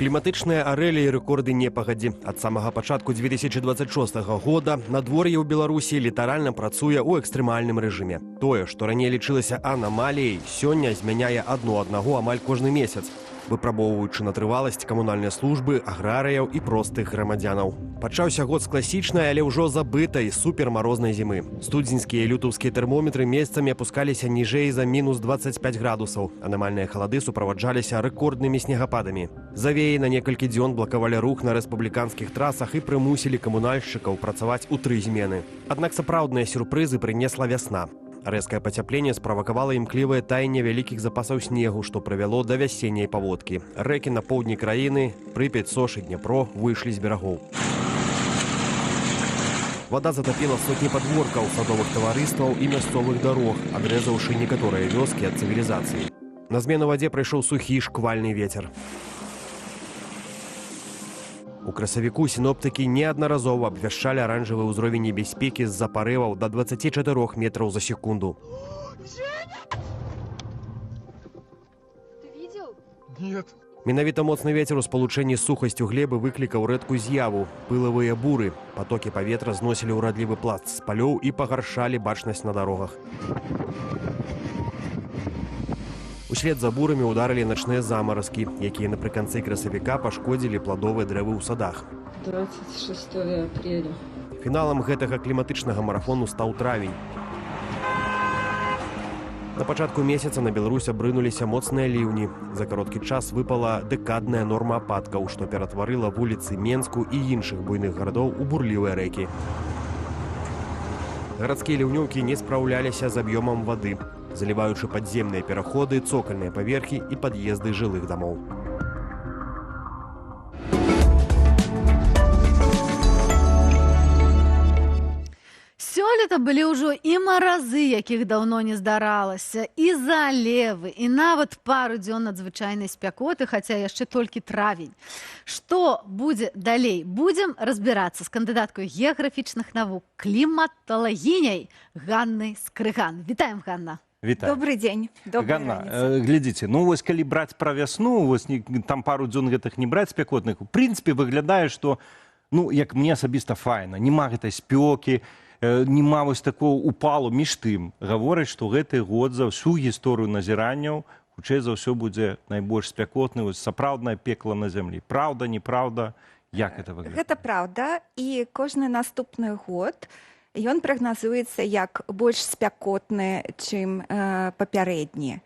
Кліматычныя арэлі і рэкорды непагадзі. Ад самага пачатку 2026 года надвор'е ў Беларусі літаральна працуе ў экстрэмальным рэжыме. Тое, што раней лічылася анамаліяй, сёння змяняе адну аднаго амаль кожны месяц, выпрабоўваючы на трываласць камунальнай службы, аграрыяў і простых грамадзянаў. Пачаўся год з класічнай, але ўжо забытай супермарознай зімы. Студзеньскія і лютаўскія тэрмометры месцамі апускаліся ніжэй за мінус 25 градусаў. Анамальныя халады суправаджаліся рэкорднымі снегападамі. Завеі на некалькі дзён блакавалі рух на рэспубліканскіх трасах і прымусілі камунальшчыкаў працаваць у 3 змены. Аднак сапраўдныя сюрпрызы прынесла вясна. Рэзкае пацяпленне справакавала імклівае таянне вялікіх запасаў снегу, што прывяло да вясенняй паводкі. Рэкі на поўдні краіны, Прыпяць, Сош і Дняпро выйшлі з берагоў. Вада затопила сотні падворкаў, садовых таварыстваў і мясцовых дарог, адрэзаўшы некаторыя вёскі ад цывілізацыі. На змену вадзе прыйшоў сухі шквальны вецер. У красавіку сіноптыкі неаднаразова абвяшчалі аранжавы ўзровень небяспекі з-за парываў да 24 метраў за секунду. Менавіта моцны вецер у спалучэнні з сухасцю глебы выклікаў рэдкую з'яву – пылавыя буры. Патокі паветра зносілі ўрадлівы пласт з палёў і пагаршалі бачнасць на дарогах. Услед за бурамі ударылі начныя замаразкі, якія напрыканцы красавіка пашкодзілі пладовыя дрэвы ў садах. 26 апреля. Фіналам гэтага кліматычнага марафону стаў травень. На пачатку месяца на Беларусь абрынуліся моцныя ліўні. За кароткі час выпала дэкадная норма ападкаў, што ператварыла вуліцы Менску і іншых буйных гарадоў у бурлівыя рэкі. Гарадскія ліўнёўкі не спраўляліся з аб'ёмам вады, заліваючы падземныя пераходы, цокальныя паверхі і пад'езды жылых дамоў. Сёлета былі ўжо і маразы, якіх даўно не здаралася, і залевы, і нават пару дзён надзвычайнай спякоты, хаця яшчэ толькі травень. Што будзе далей? Будзем разбірацца з кандыдаткай геаграфічных навук, кліматалагіняй Ганнай Скрыган. Вітаем, Ганна. Вітаю. Добрый дзень. Ганна, глядзіце, ну вось калі браць пра вясну, вось там пару дзён гэтых не браць спякотных, у прынцыпе выглядае, што, ну, як мне асабіста файна, няма гэтай спёкі, нема вось такого упалу. Між тым гавораць, што гэты год за ўсю гісторыю назіранняў хутчэй за ўсё будзе найбольш спякотны, вось сапраўднае пекла на зямлі. Праўда, неправда, як это выглядае? Гэта праўда, і кожны наступны год ён прагназуецца як больш спякотны, чым папярэдні.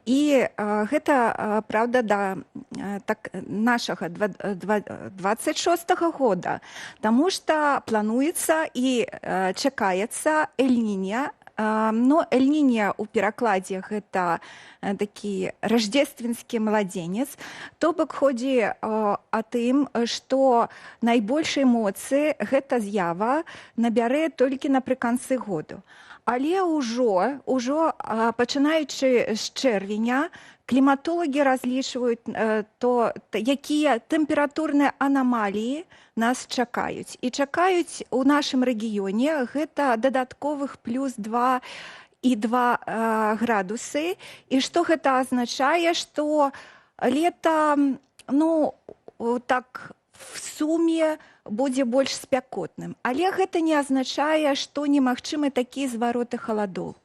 І гэта праўда да нашага 26-го года, таму што плануецца і чакаецца эль-Нінья. Но эль-Нінья ў перакладзе гэта такі рождественскі младзенец, то бок ходзі о тым, што найбольшай моцы гэта з'ява набярэ толькі напрыканцы году. Але ўжо пачынаючы з чэрвеня кліматолагі разлічваюць то, якія тэмпературныя анамаліі нас чакаюць. І чакаюць у нашым рэгіёне гэта дадатковых плюс 2,2 градусы. І што гэта азначае, што лета, ну, так в суме будзе больш спякотным. Але гэта не азначае, што немагчымы такія звароты халадоў.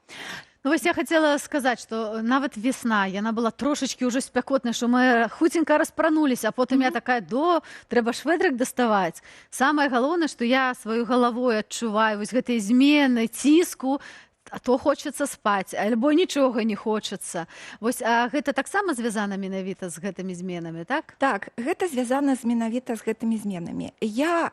Ну, вось я хотела сказаць, што нават весна, яна была трошачкі ўжо спякотная, што мы хуценька распрануліся, а потым я такая, трэба швэдрык даставаць. Самае галоўнае, што я сваёй галавой адчуваю вось гэтыя змены, ціску, а то хочацца спаць, альбо нічога не хочацца. Вось, а гэта таксама звязана менавіта з гэтымі зменамі, так? Так, гэта звязана менавіта з гэтымі зменамі. Я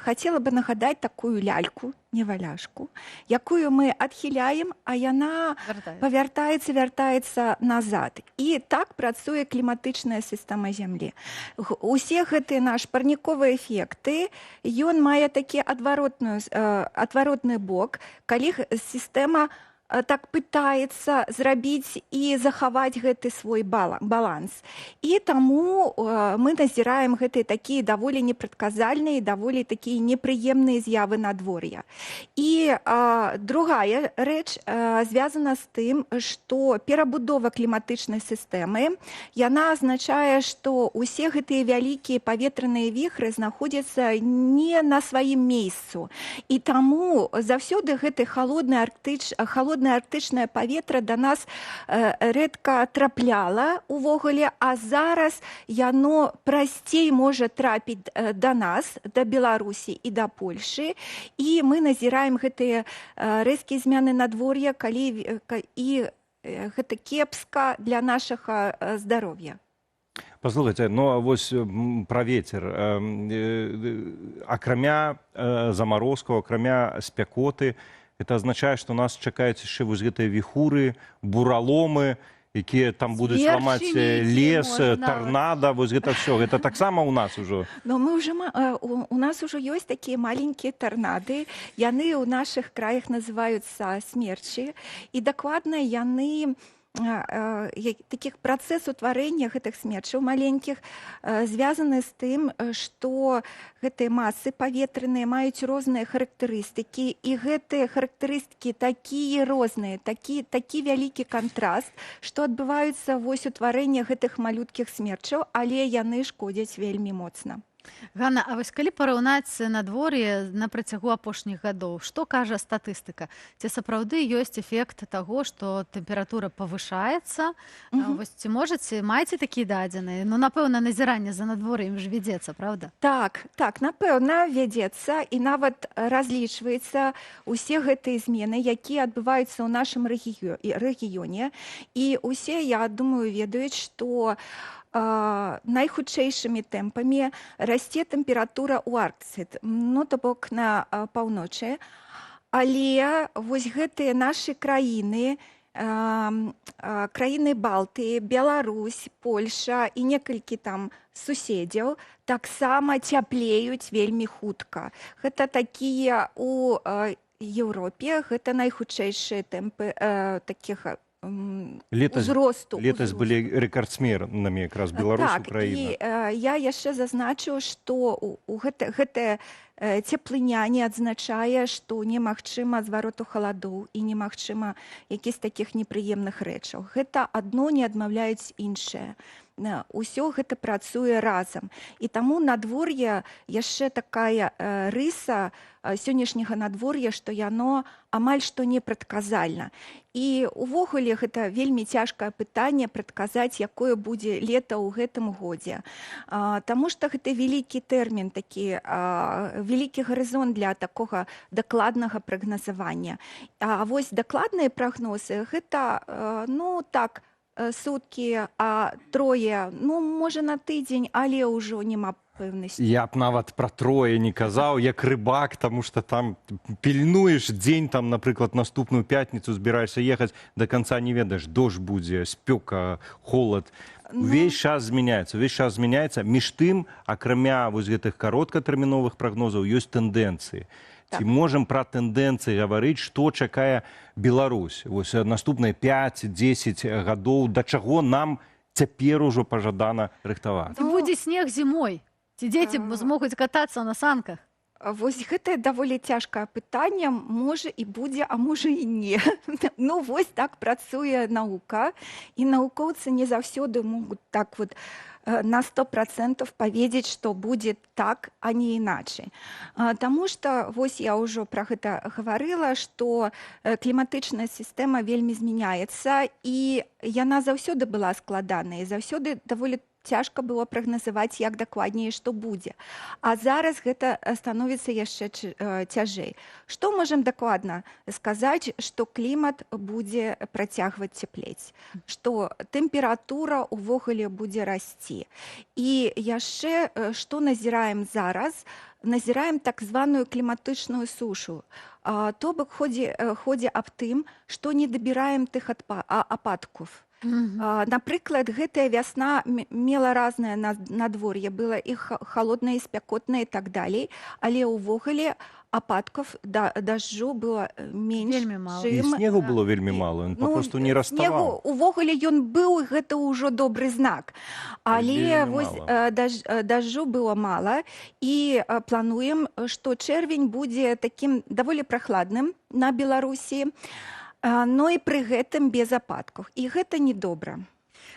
хацела бы нагадаць такую ляльку, неваляшку, якую мы адхіляем, а яна вяртаецца назад. І так працуе кліматычная сістэма зямлі. Усе гэтыя наш парніковыя эфекты, ён мае такі адваротны бок, калі сістэма так пытаецца зрабіць і захаваць гэты свой баланс. І таму мы назіраем гэтыя такія даволі непрадказальныя, даволі такія непрыемныя з'явы надвор'я. І другая рэч звязана з тым, што перабудова кліматычнай сістэмы, яна азначае, што ўсе гэтыя вялікія паветраныя віхры знаходзяцца не на сваім месцу. І таму заўсёды гэты халоднае арктычнае паветра да нас рэдка трапляла увогуле, а зараз яно прасцей можа трапіць да нас, да Беларусі і да Польшы. І мы назіраем гэтыя рэзкія змены надвор'я, і гэта кепска для нашага здароўя. Послухайте, ну а вось пра вецер. Акрамя замарозкаў, акрамя спякоты, это азначае, што нас чакаюць яшчэ вось гэтыя віхуры, бураломы, якія там будуць Смерчы ламаць нейкія, лес, можа, нават. торнадо, вось гэта все. Гэта таксама у нас ужо. Но мы уже, у нас уже есть такие маленькие торнады. Яны у наших краях называются смерчи. И докладно яны таких працэс утварэння гэтых смерчаў маленькіх звязаны з тым, што гэтыя масы паветраныя маюць розныя характарыстыкі, і гэтыя характарыстыкі такія розныя, такі вялікі кантраст, што адбываюцца вось утварэння гэтых малюткіх смерчаў, але яны шкодзяць вельмі моцна. Ганна, а вось калі параўнаць надвор'е на працягу апошніх гадоў, што кажа статыстыка? Ці сапраўды ёсць эфект таго, што тэмпература павышаецца? Вось ці можаце, маеце такія дадзеныя? Ну, напэўна, назіранне за надвор'ем ж вядзецца, правда? Так, напэўна, вядзецца і нават разлічваецца ўсе гэтыя змены, якія адбываюцца ў нашым рэгіёне. І ўсе, я думаю, ведаюць, што найхутчэйшымі тэмпамі расце тэмпература ў Арктыцы, ну, то бок на паўночы. Але вось гэтыя нашы краіны, краіны Балтыі, Беларусь, Польша і некалькі там суседзяў таксама цяплеюць вельмі хутка. Гэта такія ў Еўропе, гэта найхутчэйшыя тэмпы такіх узросту. Летась былі рэкардсменамі якраз Беларусь, Украіна. Так, і я яшчэ зазначу, што гэтая цеплыня не адзначае, што немагчыма звароту халадоў і немагчыма якісь такіх непрыемных рэчаў. Гэта адно не адмаўляюць іншае. Усё гэта працуе разам. І таму надвор'е яшчэ такая рыса сённяшняга надвор'я, што яно амаль што непрадказальна. І увогуле гэта вельмі цяжкае пытанне прадказаць, якое будзе лета ў гэтым годзе. Таму што гэта вялікі тэрмін, такі вялікі гарызонт для такога дакладнага прагназавання. А вось дакладныя прагнозы гэта, ну так, суткі, а трое, ну, можа на тыдзень, але ўжо няма пэўнасці. Я б нават пра трое не казаў, як рыбак, таму што там пільнуеш дзень, там, напрыклад, наступную пятніцу збіраешся ехаць, да канца не ведаеш, дождж будзе, спёка, холад. Увесь час змяняецца. Між тым, акрамя вось гэтых кароткатэрміновых прагнозаў, ёсць тэндэнцыі. Ці можам пра тэндэнцыі гаварыць, што чакае Беларусь? Вось наступныя 5-10 гадоў, да чаго нам цяпер ужо пажадана рыхтавацца? Ці будзе снег зімой? Ці дзеці змогуць катацца на санках? Вось гэта даволі цяжкае пытанне, можа і будзе, а можа і не. Ну, вось так працуе наука, і навукоўцы не заўсёды могуць так вот на 100% паведзіць, што будзе так, а не іначай. Таму што, вось я ўжо пра гэта гаварыла, што кліматычная сістэма вельмі змяняецца, і яна заўсёды была складаная, заўсёды даволі цяжка было прагназаваць, як дакладней, што будзе. А зараз гэта становіцца яшчэ цяжэй. Што можам дакладна сказаць, што клімат будзе працягваць цяплець, што тэмпература ўвогуле будзе расці. І яшчэ, што назіраем зараз, назіраем так званую кліматычную сушу. То бок ходзе аб тым, што не дабіраем тых ападкаў. Напрыклад, гэтая вясна мела разнае надвор'е, было і халоднае, і спякотнае, і так далей, але ўвогуле ападкаў дажджу было менш. І снегу было вельмі мала, ён папросту не раставаў. Увогуле ён быў, гэта ўжо добры знак. Але дажджу было мала, і плануем, што чэрвень будзе такім даволі прахладным на Беларусі, но і пры гэтым без ападкаў. І гэта недобра.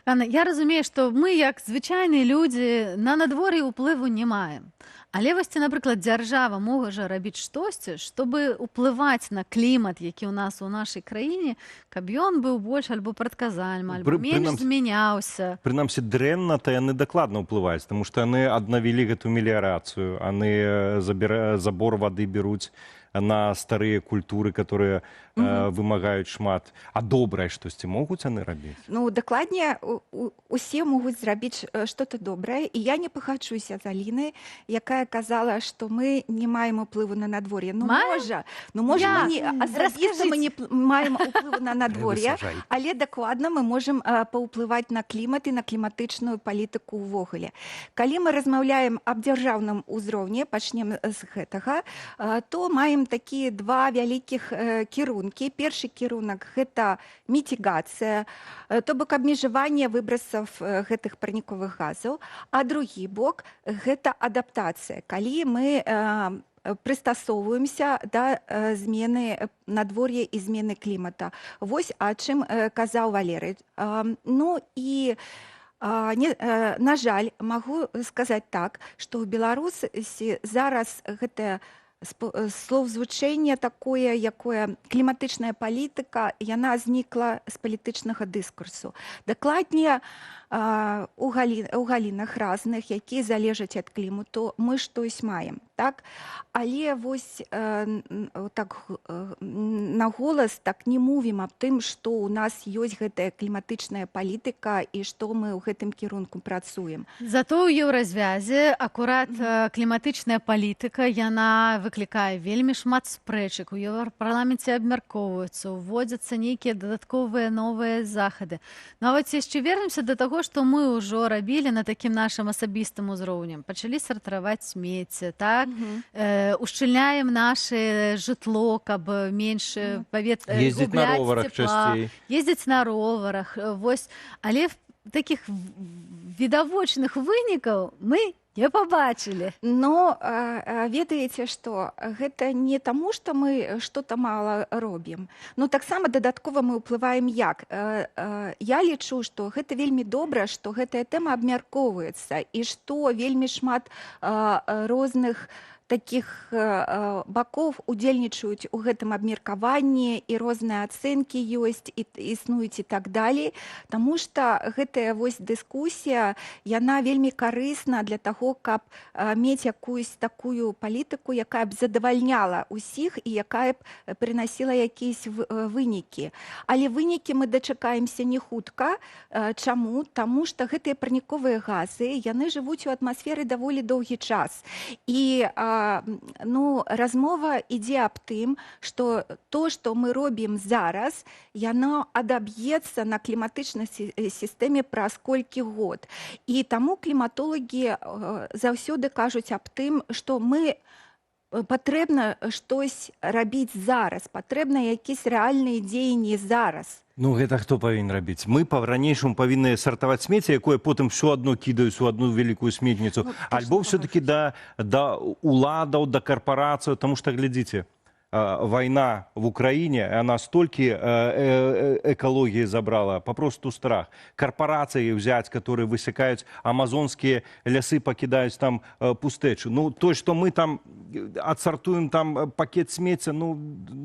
Анна, я разумею, што мы, як звычайныя людзі, на надвор'е ўплыву не маем. Але вось, напрыклад, дзяржава можа рабіць штосьці, чтобы ўплываць на клімат, які ў нас у нашай краіне, каб ён быў больш альбо прадказальны, альбо менш змяняўся. Прынамсі, дрэнна, то яны дакладна ўплываюць, таму што яны аднавілі гэту меліярацыю, яны забор вады беруць на старыя культуры, которые вымагаюць шмат, а добрае штосьці могуць яны рабіць? Ну, дакладней, усе могуць зрабіць что-то добрае, і я не пагаджуся з Алінай, якая казала, што мы не маем уплыву на надвор'е. Ну, можа, мы не асабіста мы не маем уплыву на надвор'е, але дакладна мы можам паўплываць на клімат і на кліматычную палітыку ўвогуле. Калі мы размаўляем аб дзяржаўным узроўні, пачнем з гэтага, то маем такія два вялікіх кірункі. Першы кірунак – гэта мітигацыя, то бок абмежаванне выбрасаў гэтых парніковых газаў, а другі бок – гэта адаптацыя, калі мы прыстасоўваемся да змены надвор'я і змены клімата. Вось о чым казаў Валерый. Ну і на жаль, магу сказаць так, што ў Беларусі зараз гэтая словзвучэнне такое, якое кліматычная палітыка, яна знікла з палітычнага дыскурсу. Дакладней, у галінах разных, якія залежаць ад клімату, мы штось маем, так? Але вось так на голас так не мовім аб тым, што ў нас ёсць гэтая кліматычная палітыка і што мы ў гэтым кірунку працуем. Зато ў еўразвязе акурат кліматычная палітыка, яна выклікае вельмі шмат спрэчак, у Еўрапарламенце абмяркоўваюцца, уводзяцца нейкія дадатковыя новыя захады. Нават яшчэ вернемся да таго, што мы ўжо рабілі на такім нашым асабістым узроўнем. Пачалі сартаваць смецце, так? Ушчыльняем наше жытло, каб менш ездзіць на роварах часцей. Ездзіць на роварах. Вось. Але такіх відавочных вынікаў мы не пабачылі. Но ведаеце, што гэта не таму, што мы што-то мала робім. Ну, таксама дадаткова мы ўплываем як. Я лічу, што гэта вельмі добра, што гэтая тэма абмяркоўваецца і што вельмі шмат розных таких бакоў удзельнічаюць у гэтым абмеркаванні і розныя ацэнкі ёсць, і існуюць і так далей, таму што гэтая вось дыскусія, яна вельмі карысна для таго, каб мець якуюсь такую палітыку, якая б задавальняла ўсіх і якая б прынасіла якісь вынікі. Але вынікі мы дачакаемся не хутка. Чаму? Таму што гэтыя парніковыя газы, яны жывуць у атмасферы даволі доўгі час. І ну, размова ідзе аб тым, што то, што мы робім зараз, яно адаб'ецца на кліматычнай сістэме праз колькі год. І таму кліматолагі заўсёды кажуць аб тым, што мы патрэбна штось рабіць зараз, патрэбна якісь рэальныя дзеянні зараз. Ну, гэта хто павінен рабіць? Мы па-ранейшаму павінны сартаваць смецце, якое потым все адно кідаюць у адну вялікую сметніцу, альбо ўсё-такі да уладаў, да карпарацыяў, таму што, глядзіце, война в Украине, она столько экологии забрала, попросту страх. Корпорации взять, которые высекают амазонские лесы, покидают там пустэчу. Ну, то, что мы там отсортуем там пакет смецця, ну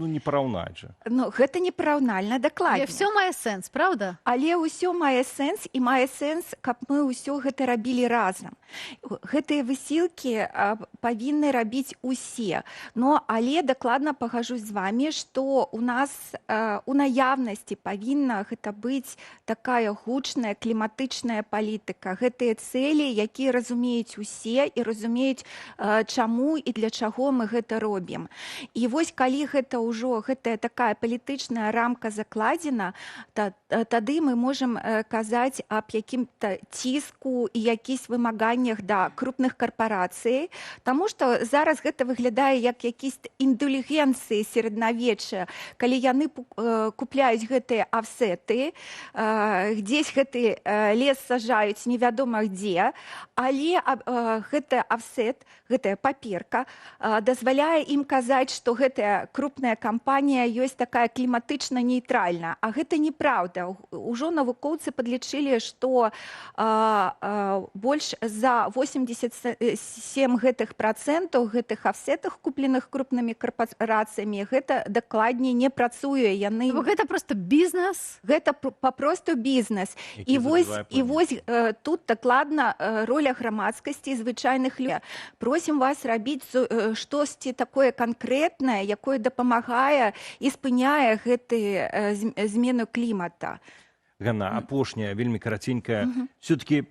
не параўнаць же. Ну, гэта не параўнальна, дакладна. Але все мае сэнс, правда? Але ўсё мае сэнс, і мае сэнс, каб мы ўсё гэта рабілі разам. Гэтыя высілкі павінны рабіць усе. Но, але дакладна пагажусь з вами, што у нас у наяўнасці павінна гэта быць такая гучная кліматычная палітыка. Гэтыя цэлі, якія разумеюць усе і разумеюць, чаму і для чаго мы гэта робім. І вось калі гэта ўжо гэтая такая палітычная рамка закладзена, тады мы можам казаць аб якім-то ціску і якісь вымаганнях да крупных карпарацый, таму што зараз гэта выглядае як якісь індульгенцыі сярэднавечча, калі яны купляюць гэтыя афсеты, дзесь гэты лес сажаюць невядома дзе, але гэты афсет, гэтая паперка дазваляе ім казаць, што гэтая крупная кампанія ёсць такая кліматычна нейтральна, а гэта неправда. клімата. Ужо навукоўцы падлічылі, што больш за 87 гэтых процентаў гэтых афсетах, купленых крупнымі карпорацыямі, гэта дакладней не працуе. Яны... Гэта просто бізнес? Гэта папросту бізнес. І вось тут дакладна роля грамадскасці і звычайных людзей. Просім вас рабіць штосьці такое канкрэтнае, якое дапамагае і спыняе гэтыя змены клімата. Ганна, апошняя, вельмі караценькая. Все-таки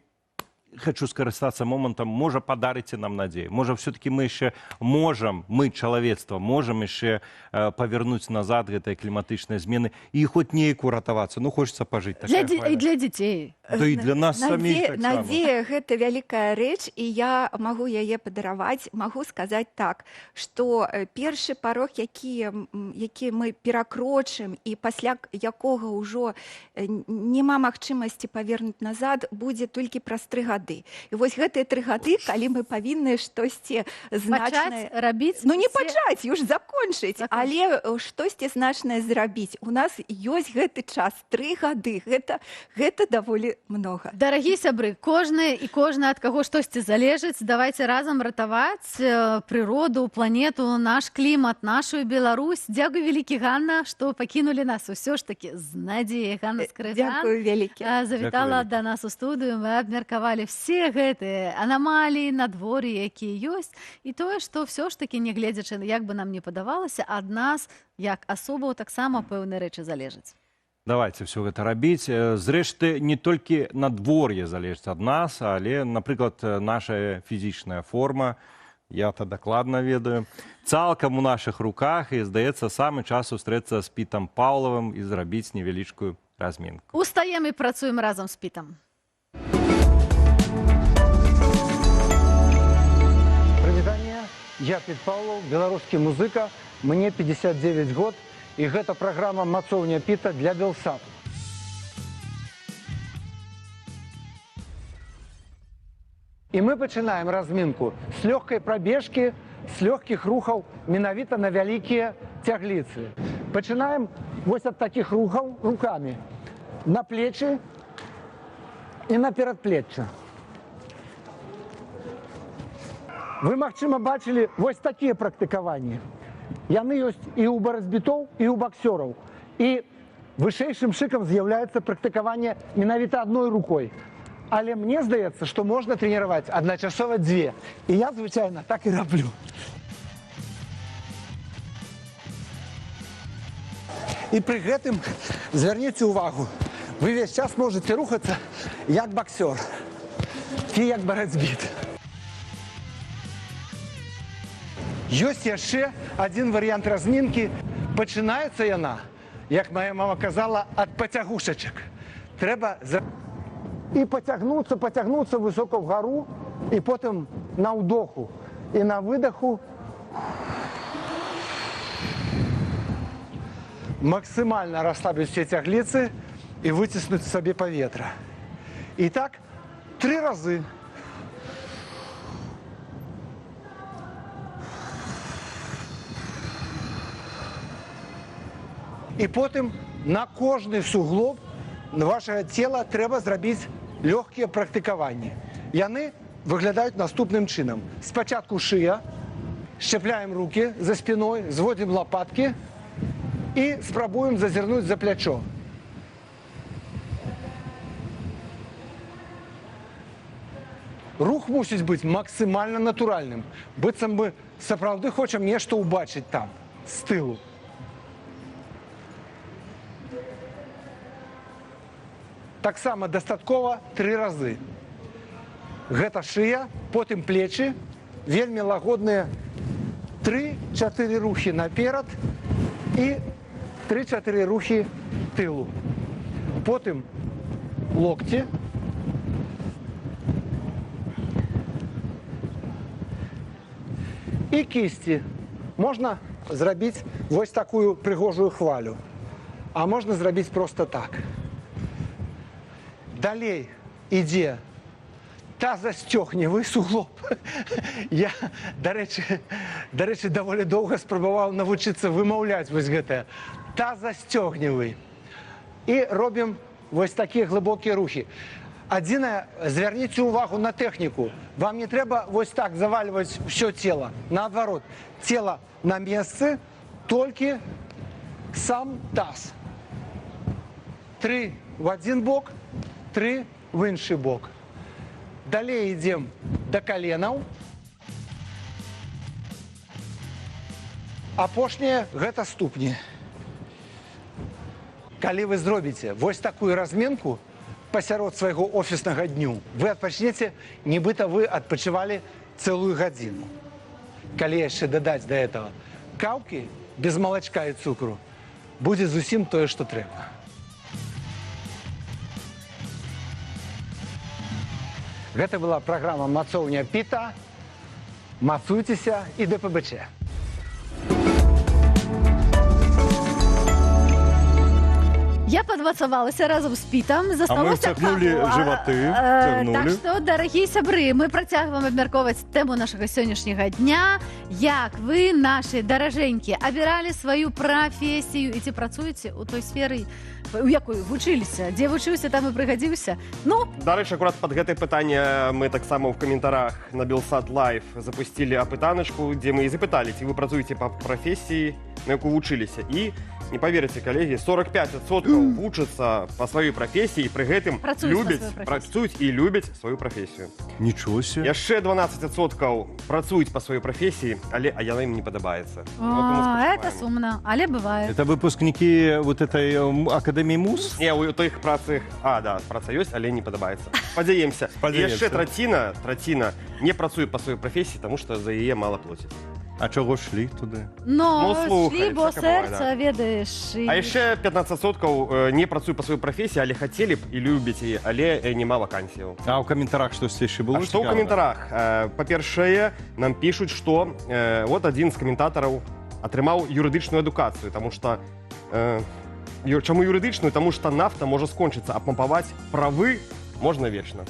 хочу скарыстацца момантам, можа, падарыце нам надзею. Можа, все-таки мы яшчэ можам, мы, чалавецтва, можам яшчэ павярнуць назад гэтыя кліматычныя змены і хоць неяк уратавацца. Ну, хочется пажыць. І для дзяцей. Да і для нас саміх таксама. Надзея – гэта вялікая рэч, і я магу яе падараваць. Магу сказаць так, што першы парог, які мы перакрочым, і пасля якога ўжо няма магчымасці павернуць назад, будзе толькі праз 3 гады. І вось гэтыя 3 гады, калі мы павінны штосьці значнае... Пачаць рабіць? Ну, не пачаць, już закончыць, але штосьці значнае зрабіць. У нас ёсць гэты час, 3 гады. Гэта даволі много. Дарагія сябры, кожны і кожны ад каго штосьці залежыць, давайте разам ратаваць прыроду, планету, наш клімат, нашу Беларусь. Дзякуй вялікі, Ганна, што пакінулі нас усё ж такі з надзеяй. Ганна Скрыган завітала да нас у студыю. Мы абмеркавалі все гэтыя анамаліі, надвор'і, якія ёсць, і тое, што ўсё ж такі, нягледзячы, як бы нам не падавалася, ад нас, як асобаў, таксама пэўныя рэчы залежаць. Давайте все гэта рабіць. Зрэшты, не толькі надвор'е залежыць ад нас, але, напрыклад, наша фізічная форма, я-то дакладна ведаю, цалкам у нашых руках, і, здаецца, самы час сустрэцца з Пітам Паўлавым і зрабіць невялічкую размінку. Устаем і працуем разам з Пітам. Прывітанне, я Піт Паўлаў, беларускі музыка, мне 59 год, і гэта праграма «Мацоўня Піта» для Белсату. І мы пачынаем размінку з лёгкай прабежкі, з лёгкіх рухаў менавіта на вялікія цягліцы. Пачынаем вось ад такіх рухаў рукамі на плечы і на перадплечча. Вы, магчыма, бачылі вось такія практыкаванні. Яны ёсць і ў барацьбітоў, і ў баксёраў. І вышэйшым шыкам з'яўляецца практыкаванне менавіта адной рукой. Але мне здаецца, што можна трэніраваць адначасова 2. І я, звычайна, так і раблю. І пры гэтым звярніце ўвагу, вы весь час можаце рухацца як баксёр ці як барацьбіт. Ёсць яшчэ адзін варыянт размінкі. Пачынаецца яна, як моя мама казала, ад пацягушачак. Трэба і пацягнуцца высока ўгару, і потым на ўдоху і на выдаху максімальна расслабіць усе цягліцы і выціснуць сабе паветра. І так 3 разы. І потым на кожны суглоб вашага цела трэба зрабіць лёгкія практыкаванні. Яны выглядаюць наступным чынам. Спачатку шыя, шчапляем рукі за спіной, зводзім лапаткі і спрабуем зазірнуць за плячо. Рух мусіць быць максімальна натуральным, быццам мы сапраўды хочам нешта ўбачыць там, з тылу. Таксама дастаткова 3 разы. Гэта шыя, потым плечы, вельмі лагодныя 3-4 рухі наперад і 3-4 рухі тылу. Потым локці. І кісці. Можна зрабіць вось такую прыгожую хвалю, а можна зрабіць проста так. Далей ідзе тазасцёгневы суглоб. Я, дарэчы, даволі доўга спрабаваў навучыцца вымаўляць вось гэтае. Тазасцёгневы. і робім вось такія глибокі рухи. Адзінае, звярніце ўвагу на тэхніку. Вам не трэба вось так завальваць ўсё цела. Наадварот, цела на месцы, толькі сам таз. 3 в один бок, 3 в іншы бок. Далей ідзем да каленаў. Апошняе гэта ступні. Калі вы зробіце вось такую разменку пасярод свайго офіснага дню, вы адпачнеце, нібыта вы адпачывалі цэлую гадзіну. Калі яшчэ дадаць да этого каўкі без малачка і цукру, будзе зусім тое, што трэба. Гэта была праграма «Мацоўня Піта». Мацуйцеся і да ПБЧ. Я подмацавалася разом з Пітам, засталося цягнулі жываты, Так што, дарагія сябры, мы працягваем абмяркоўваць тэму нашага сённяшняга дня. Як вы, нашы даражэнькі, абіралі сваю прафесію і ці працуеце ў той сферы, у якой вучыліся? Дзе вучыўся, там і прыгадзіўся? Ну, дарэчы, акурат пад гэтае пытанне мы таксама ў каментарах на Белсат Лайв запусцілі апытаначку, дзе мы і запыталі, ці вы працуеце па прафесіі, на якую вучыліся. І не поверите, коллеги, 45% вучатся по своей профессии и при этом працуюць и любят свою профессию. Ничего себе. Яшчэ 12% працуюць по своей профессии, але яна им не подобается. Это сумно, але бывает. Это выпускники вот этой Академии МУЗ? Не, у тых працах, да, праца ёсць, але не подобается. Падзяемся. Яшчэ траціна не працуе по своей профессии, потому что за яе мало платят. А чого шлі туди? Ну, шлі, бо серце, ведаєш. А яшчэ 15% не працуюць па сваёй прафесіі, але хацелі б і любяць яе, але няма вакансіяў. А ў каментарах штосьці яшчэ было? А што ў каментарах? Па-першае, нам пішуць, што вот адзін з каментатараў атрымаў юрыдычную адукацыю, таму што... Чаму юрыдычную? Таму што нафта можа скончыцца, а пампаваць правы можна вечна.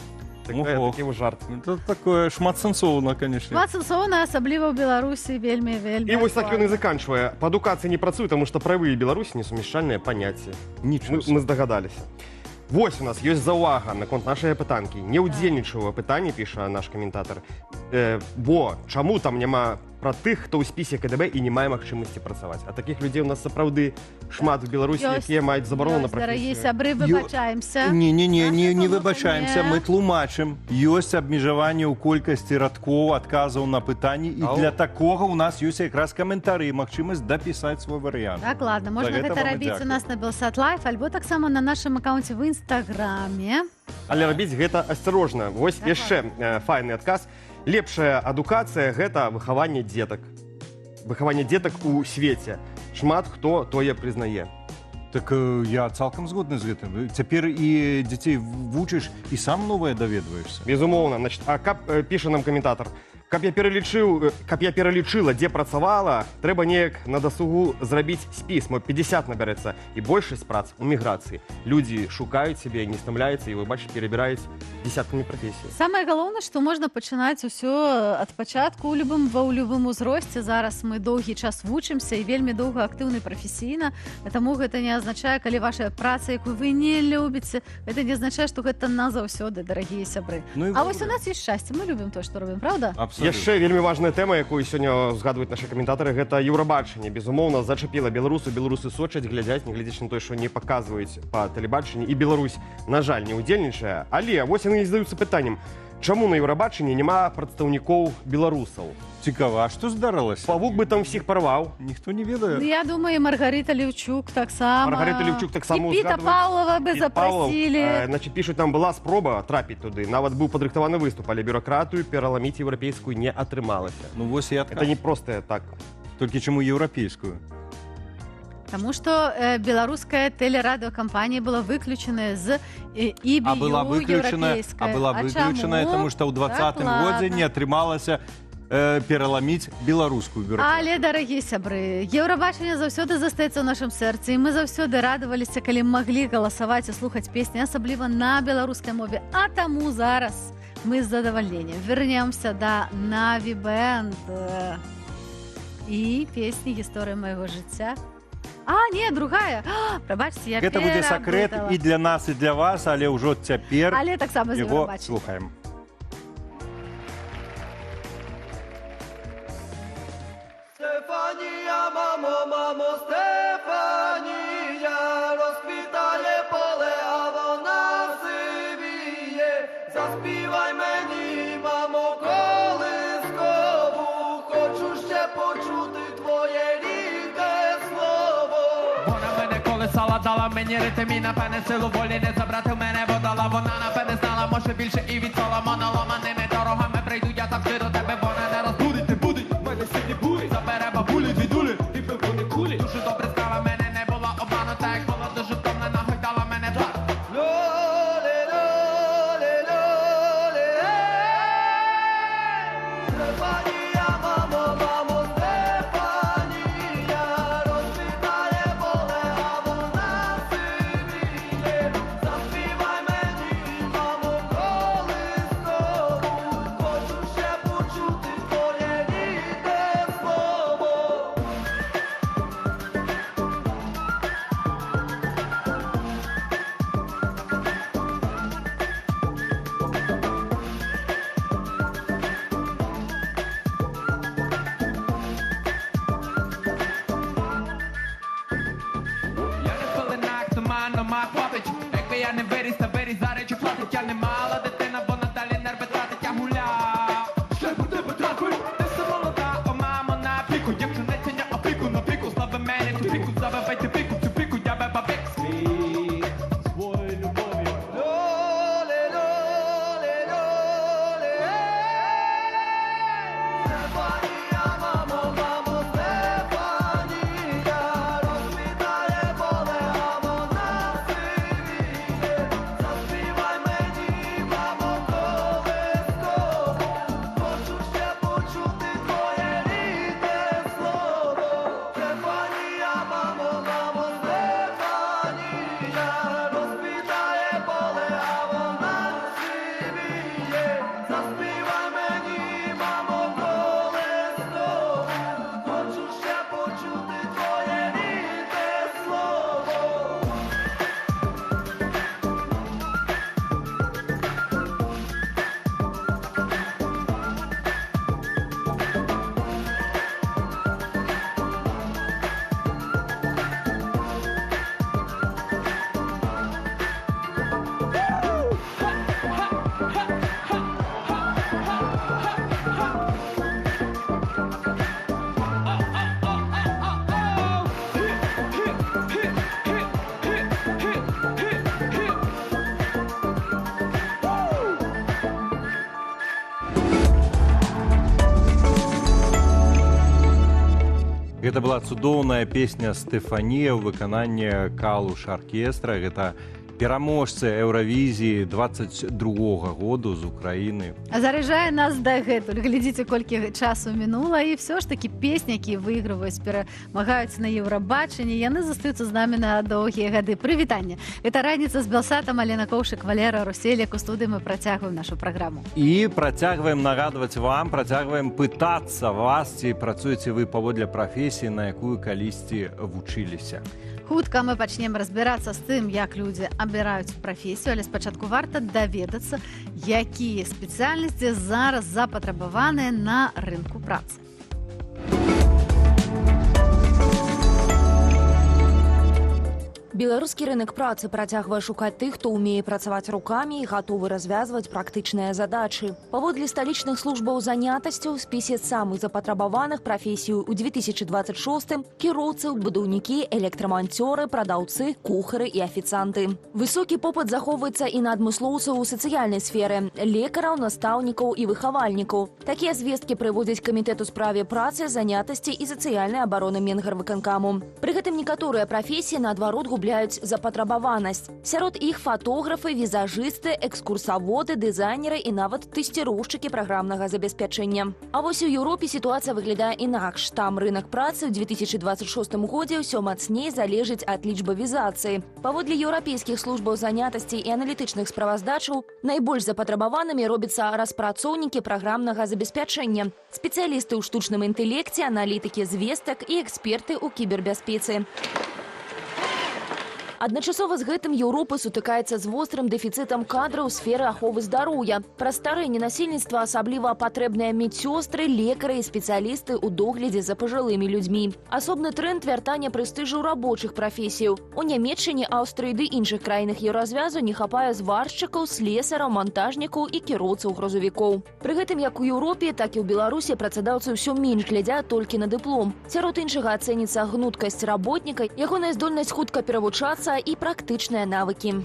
Такі жарт. Это такое шматсэнсоўна, конечно. Шматсэнсоўна, асабліва ў Беларусі, вельмі. І вось так ён і заканчвае. Па адукацыі не працуе, таму што правы і Беларусі несумяшчальныя паняцці. Мы здагадаліся. Вось у нас ёсць заўвага наконт нашай апытанкі. Не ўдзельнічаў у апытанні, піша наш каментатар. Бо чаму там няма пра тых, хто ў спісе КДБ і не мае магчымасці працаваць. А такіх людзей у нас сапраўды шмат у Беларусі, якія маюць забарону на прафесію. Дарагія сябры, выбачаемся. Не выбачаемся, мы тлумачым. Ёсць абмежаванне ў колькасці радкоў, адказаў на пытанні, і для такога у нас ёсць якраз каментары, магчымасць дапісаць свой варыянт. Так, ладно, можна гэта рабіць у нас на Белсат Лайф, альбо таксама на нашым аккаунце в Інстаграме. Але рабіць гэта асцярожна. Вось яшчэ файны адказ. Лепшая адукацыя – гэта выхаванне дзетак. Выхаванне дзетак у свеце. Шмат хто тое прызнае. Так я цалкам згодны з гэтым. Цяпер і дзяцей вучыш, і сам новае даведваешся. Безумоўна. А каб, піша нам каментатар, каб я пералічыла, дзе працавала, трэба неяк на дасугу зрабіць спіс, мо 50 набярэцца. І большасць прац у міграцыі. Людзі шукаюць сябе, не стамляюцца, і вы бачыце, перабіраюць десяткамі прафесій. Самае галоўнае, што можна пачынаць усё ад пачатку ва ў любым узросце. Зараз мы доўгі час вучымся і вельмі доўга актыўна прафесійна. Таму гэта не азначае, калі ваша праца, якую вы не любіце, гэта не азначае, што гэта назаўсёды, дарагія сябры. А вось у нас ёсць шчасце, мы любім тое, што робім, правда? Яшчэ вельмі важная тэма, якую сёння згадваюць нашы каментатары, гэта еўрабачанне. Безумоўна, зачапіла беларусу. Беларусы сочаць, глядзяць, нягледзячы на тое, што не паказваюць па тэлебачанні. І Беларусь, на жаль, не ўдзельнічае. Але вось яны задаюцца пытаннем, чаму на еўрабачанні няма прадстаўнікоў беларусаў? Цікава, а што здарылася? Павук бы там всіх парваў. Ніхто не ведае. Я думаю, Маргарита Левчук таксама. Маргарита Левчук таксама ўзгадваюць. І Піта Павлова бы запросілі. Значит, пишут, там была спроба трапіць туды. Нават быў падрыхтаваны выступ, але бюракратыю пераламіць еўрапейскую не атрымалася. Ну вось і адказ. Это не просто так. Толькі чаму еўрапейскую? Таму што беларуская тэлерадыёкампанія была выключаная з ІБЮ еўрапейская. А была выключаная, таму што ў 2020 годзе не атрымалася пераламіць беларускую бюрократію. Але, дарагія сябры, еўрабачанне заўсёды застаецца ў нашым сэрцы, і мы заўсёды радаваліся, калі маглі галасаваць і слухаць песні, асабліва на беларускай мове. А таму зараз мы з задавальненнем вернемся да Наві Бэнд і песні «Гісторыя майго жыцця». А, не, другая. Прабачце, я Гэта будзе сакрэт пераблытала. і для нас, і для вас, але ўжо цяпер Але таксама з яго Еўрабачення. слухаем. Стефанія, мамо, мамо, Стефанія, розквітає поле, а вона сивіє. Заспівай мені, мамо, колискову, хочу ще почути твоє рідне слово. Вона мене колесала, дала мені ритм і напевне силу волі не забрати в мене, бо дала вона напевне знала, може більше і від Соломона ламаними дорогами прийду я завжди до тебе, вона не розбудить, не будить, в мене сильні бурі, забере бабулі, двідулі, і пивуни кулі. Дуже добре знала мене, не була обманута, як була дуже втомлена, гойдала мене так. Лоле, лоле, лоле, Стефанія, мамо, мамо, Стефанія, розквітає поле, а вона сивіє. Заспівай мені, мамо, колискову, хочу ще почути твоє рідне слово. Я не пеленак, туманно мав хватить. Якби я не виріс, та виріс за речі платить. Я не мала дитина, бо надалі нерви тратить, я гуляв. Ще по тебе трапив, ти все молода, о мамо, на піку. Якщо не тяня опіку, на піку, слави мене ту піку, забивайте піку, цю піку, я беба пік. Свій свою любов'ю. Лоле, лоле, лоле, Стефанія, мамо, мамо, Стефанія, розквітає поле, а вона сивіє. Заспівай мені, мамо, колискову, хочу ще почути твоє рідне слово. Стефанія, мамо, мамо, Стефанія, розквітає поле, а вона сивіє. Заспівай мені, мамо, колискову, хочу ще почути твоє рідне слово. Гэта была цудоўная песня Стефанія ў выкананні Калуш аркестра. Гэта пераможцы Еўравізіі 22-го году з Украіны. Заряджае нас дагэтуль. Глядзіце, колькі часу мінула, і все ж такі песні, які выйгрываюць, перамагаюць на Еўрабачанні, яны застаюцца з намі на доўгія гады. Прывітанне. Гэта раніца з Белсатам, Алена Коўшык, Валера Руселек. У студыі мы працягваем нашу праграму. І працягваем нагадваць вам, працягваем пытацца вас, ці працуеце вы паводле прафесіі, на якую калісьці вучыліся. Хутка мы пачнем разбірацца з тым, як людзі абіраюць прафесію, але спачатку варта даведацца, якія спецыяльнасці зараз запатрабаваныя на рынку працы. Беларускі рынок працы працягвае шукаць тых, хто ўмее працаваць рукамі і гатовы развязваць практычныя задачы. Паводле сталічных службаў занятасці ў спісе самых запатрабаваных прафесій у 2026 кіроўцы, будаўнікі, электраманцёры, прадаўцы, кухары і афіцанты. Высокі попыт захоўваецца і на адмыслоўцаў у сацыяльнай сферы, лекараў, настаўнікаў і выхавальнікаў. Такія звесткі прыводзяць камітэт у справе працы, занятасці і сацыяльнай абароны Менгарвыканкаму. Пры гэтым некаторыя прафесіі наадварот губляюць запатрабаванасць. Сярод іх фатографы, візажысты, экскурсаводы, дызайнеры і нават тэсціроўшчыкі праграмнага забеспячэння. А вось у Еўропе сітуацыя выглядае інакш. Там рынок працы ў 2026 годзе ўсё мацней залежыць ад лічбы візацыі. Паводле еўрапейскіх службаў занятасці і аналітычных справаздачаў найбольш запатрабаванымі робяцца распрацоўнікі праграмнага забеспячэння, спецыялісты ў штучным інтэлекце, аналітыкі звестак і эксперты ў кібербяспецы. Адначасова з гэтым Еўропа сутыкаецца з вострым дэфіцытам кадраў у сферы аховы здароўя. Праз старэнне насельніцтва асабліва патрэбныя медсёстры, лекары і спецыялісты ў доглядзе за пажылымі людзьмі. Асобны тренд вяртання прэстыжу рабочых прафесіяў. У Нямецчыне, Аўстрыі ды іншых краінах еўразвязу не хапае зваршчыкаў, слесараў, монтажнікаў і кіроўцаў грузавікоў. Пры гэтым як у Еўропе, так і ў Беларусі працадаўцы ўсё менш глядзяць толькі на дыплом. Сярод іншага ацэніцца гнуткасць работніка, ягоная здольнасць хутка перавучацца і практычныя навыкі.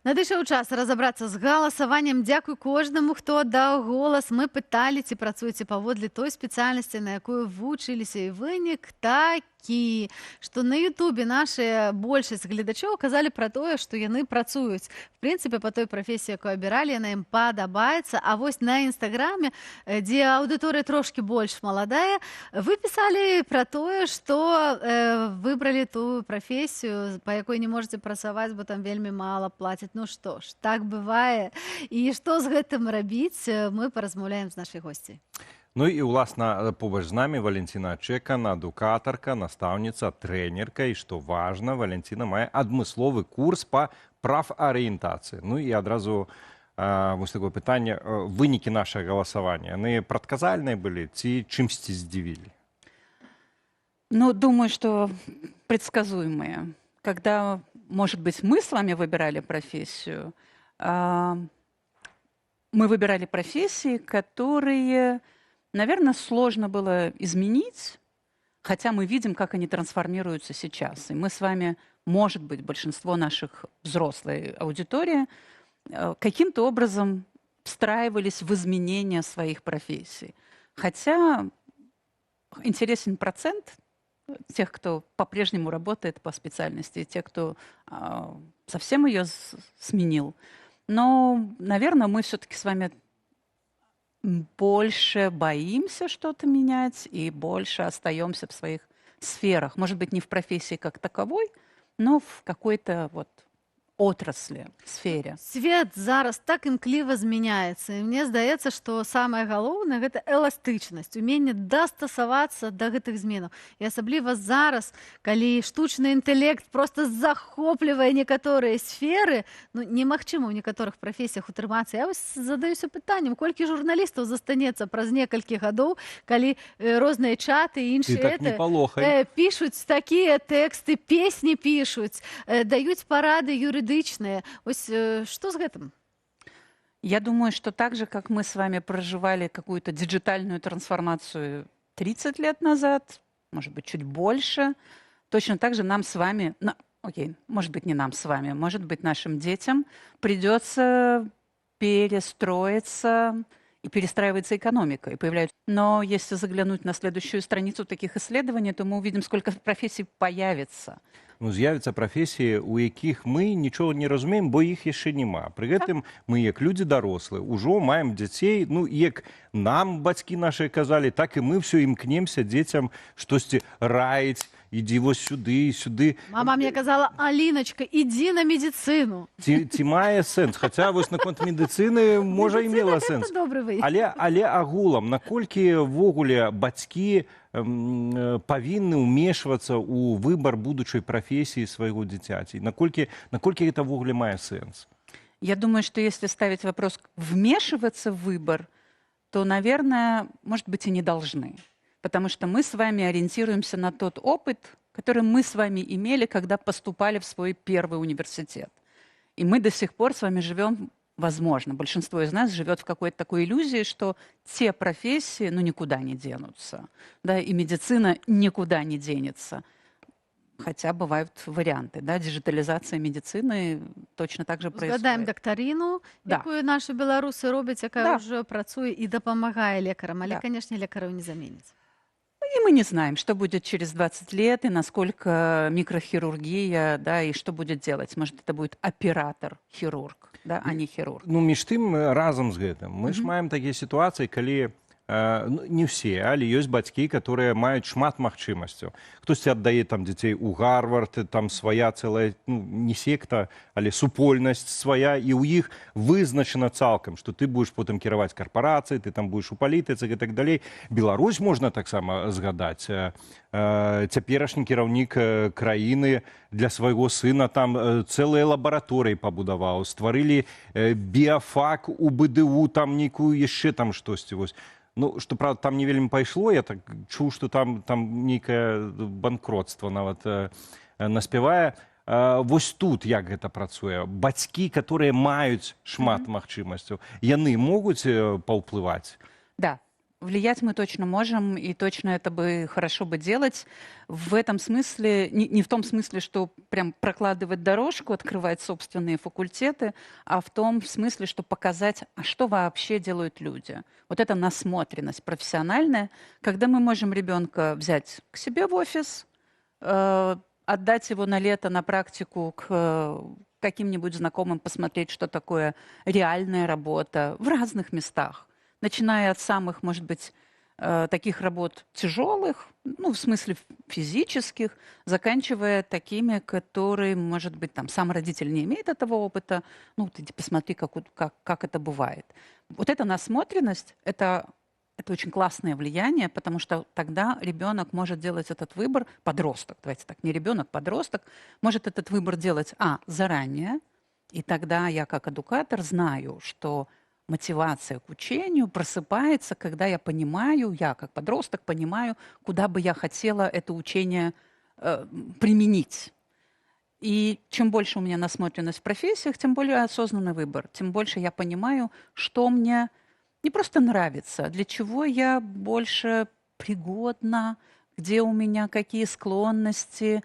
Надышоў час разабрацца з галасаваннем. Дзякуй кожнаму, хто аддаў голас. Мы пыталі, ці працуеце паводле той спецыяльнасці, на якую вучыліся, і вынік такі, што на Ютубе нашыя большасць гледачоў казалі пра тое, што яны працуюць. В прынцыпе, па той прафесіі, якую абіралі, яна ім падабаецца. А вось на Інстаграме, дзе аўдыторыя трошкі больш маладая, вы пісалі пра тое, што выбралі тую прафесію, па якой не можаце працаваць, бо там вельмі мала плацяць. Ну што ж, так бывае. І што з гэтым рабіць, мы паразмаўляем з нашай госцяй. Ну і, уласна, побач з намі Валентина Чекана, адукатарка, настаўніца, трэнерка. І што важна, Валентина мае адмысловы курс па прафарыентацыі. Ну і адразу вось такое пытанне. Вынікі нашага галасавання, яны прадказальныя былі ці чымсьці здзівілі? Ну, думаю, что предсказуемые. Когда, может быть, мы с вами выбирали профессию, мы выбирали профессии, которые, наверное, сложно было изменить, хотя мы видим, как они трансформируются сейчас. И мы с вами, может быть, большинство наших взрослой аудитории каким-то образом встраивались в изменения своих профессий. Хотя интересен процент тех, кто по-прежнему работает по специальности, и те, кто совсем ее сменил. Но, наверное, мы все-таки с вами больше боимся что-то менять и больше остаемся в своих сферах. Может быть, не в профессии как таковой, но в какой-то вот отраслі, сфере. Свет зараз так імкліва змяняецца. І мне здаецца, што самае галоўнае гэта эластычнасць, уменне дастасавацца да гэтых зменаў. І асабліва зараз, калі штучны інтэлект проста захоплівае некаторыя сферы, ну, немагчыма ў некаторых прафесіях утрымацца. Я вось задаюся пытаннем, колькі журналістаў застанецца праз некалькі гадоў, калі розныя чаты і іншыя пішуць такія тэксты, песні пішуць, даюць парады юрыдычныя. Ось что с этим? Я думаю, что так же, как мы с вами проживали какую-то диджитальную трансформацию 30 лет назад, может быть, чуть больше, точно так же нам с вами, ну, окей, может быть, не нам с вами, может быть, нашим детям придется перестроиться, и перестраивается экономика, и появляются. Но если заглянуть на следующую страницу таких исследований, то мы увидим, сколько профессий появится. Ну, з'явяцца прафесіі, у якіх мы нічога не разумеем, бо іх яшчэ няма. Пры гэтым мы, як людзі дарослыя, ужо маем дзяцей, ну, як нам бацькі нашыя казалі, так і мы ўсё імкнемся дзецям штосьці раіць, ідзі вось сюды, сюды. Мама мне казала, Аліночка, ідзі на медицину. Ці мае сэнс? Хаця вось наконт медыцыны, можа, і мела сэнс. Але агулам, наколькі ввогуле бацькі павінны ўмешвацца ў выбар будучай прафесіі свайго дзіцяці? Наколькі гэта ввогуле мае сэнс? Я думаю, что если ставить вопрос вмешиваться в выбор, то, наверное, может быть, и не должны. Потому что мы с вами ориентируемся на тот опыт, который мы с вами имели, когда поступали в свой первый университет. И мы до сих пор с вами живем, возможно, большинство из нас живет в какой-то такой иллюзии, что те профессии, ну, никуда не денутся. Да, и медицина никуда не денется. Хотя бывают варианты, да, диджитализация медицины точно так же происходит. Згадаем дактарину, якую наши беларусы робяць, якая ўжо працуе і дапамагае лекарам, але, конечно, лекараў не заменіць. И мы не знаем, что будет через 20 лет, и насколько микрохирургия, да, и что будет делать. Может, это будет оператор-хирург, да, а не хирург. Ну, між тым, разам з гэтым. Мы ж маем такія сітуацыі, калі не ўсе, але ёсць бацькі, которые маюць шмат магчымасцяў. Хтосьці аддае там дзяцей у Гарвард, там свая цэлая, ну, не секта, але супольнасць свая, і ў іх вызначана цалкам, што ты будзеш потым кіраваць карпарацыяй, ты там будзеш у палітыцы і так далей. Беларусь можна таксама згадаць. Цяперашні кіраўнік краіны для свайго сына там цэлыя лабараторыі пабудаваў, стварылі біяфак у БДУ, там нейкую яшчэ там штосьці. Ну, што, правда, там не вельмі пайшло, я так чуў, што там нейкае банкротства нават наспявае. Вось тут як гэта працуе? Бацькі, которые маюць шмат магчымасцяў, яны могуць паўплываць? Да. Влиять мы точно можем, и точно это бы хорошо бы делать. В этом смысле, не в том смысле, что прям прокладывать дорожку, открывать собственные факультеты, а в том смысле, что показать, а что вообще делают люди. Вот это насмотренность профессиональная, когда мы можем ребенка взять к себе в офис, отдать его на лето на практику к каким-нибудь знакомым, посмотреть, что такое реальная работа в разных местах. Начиная от самых, может быть, таких работ тяжелых, ну, в смысле физических, заканчивая такими, которые, может быть, там, сам родитель не имеет этого опыта. Ну, ты посмотри, как это бывает. Вот эта насмотренность, это очень классное влияние, потому что тогда ребенок может делать этот выбор, подросток, давайте так, не ребенок, подросток, может этот выбор делать, заранее, и тогда я как эдукатор знаю, что мотивация к учению просыпается, когда я понимаю, я как подросток понимаю, куда бы я хотела это учение применить. И чем больше у меня насмотренность в профессиях, тем более осознанный выбор, тем больше я понимаю, что мне не просто нравится, а для чего я больше пригодна, где у меня какие склонности,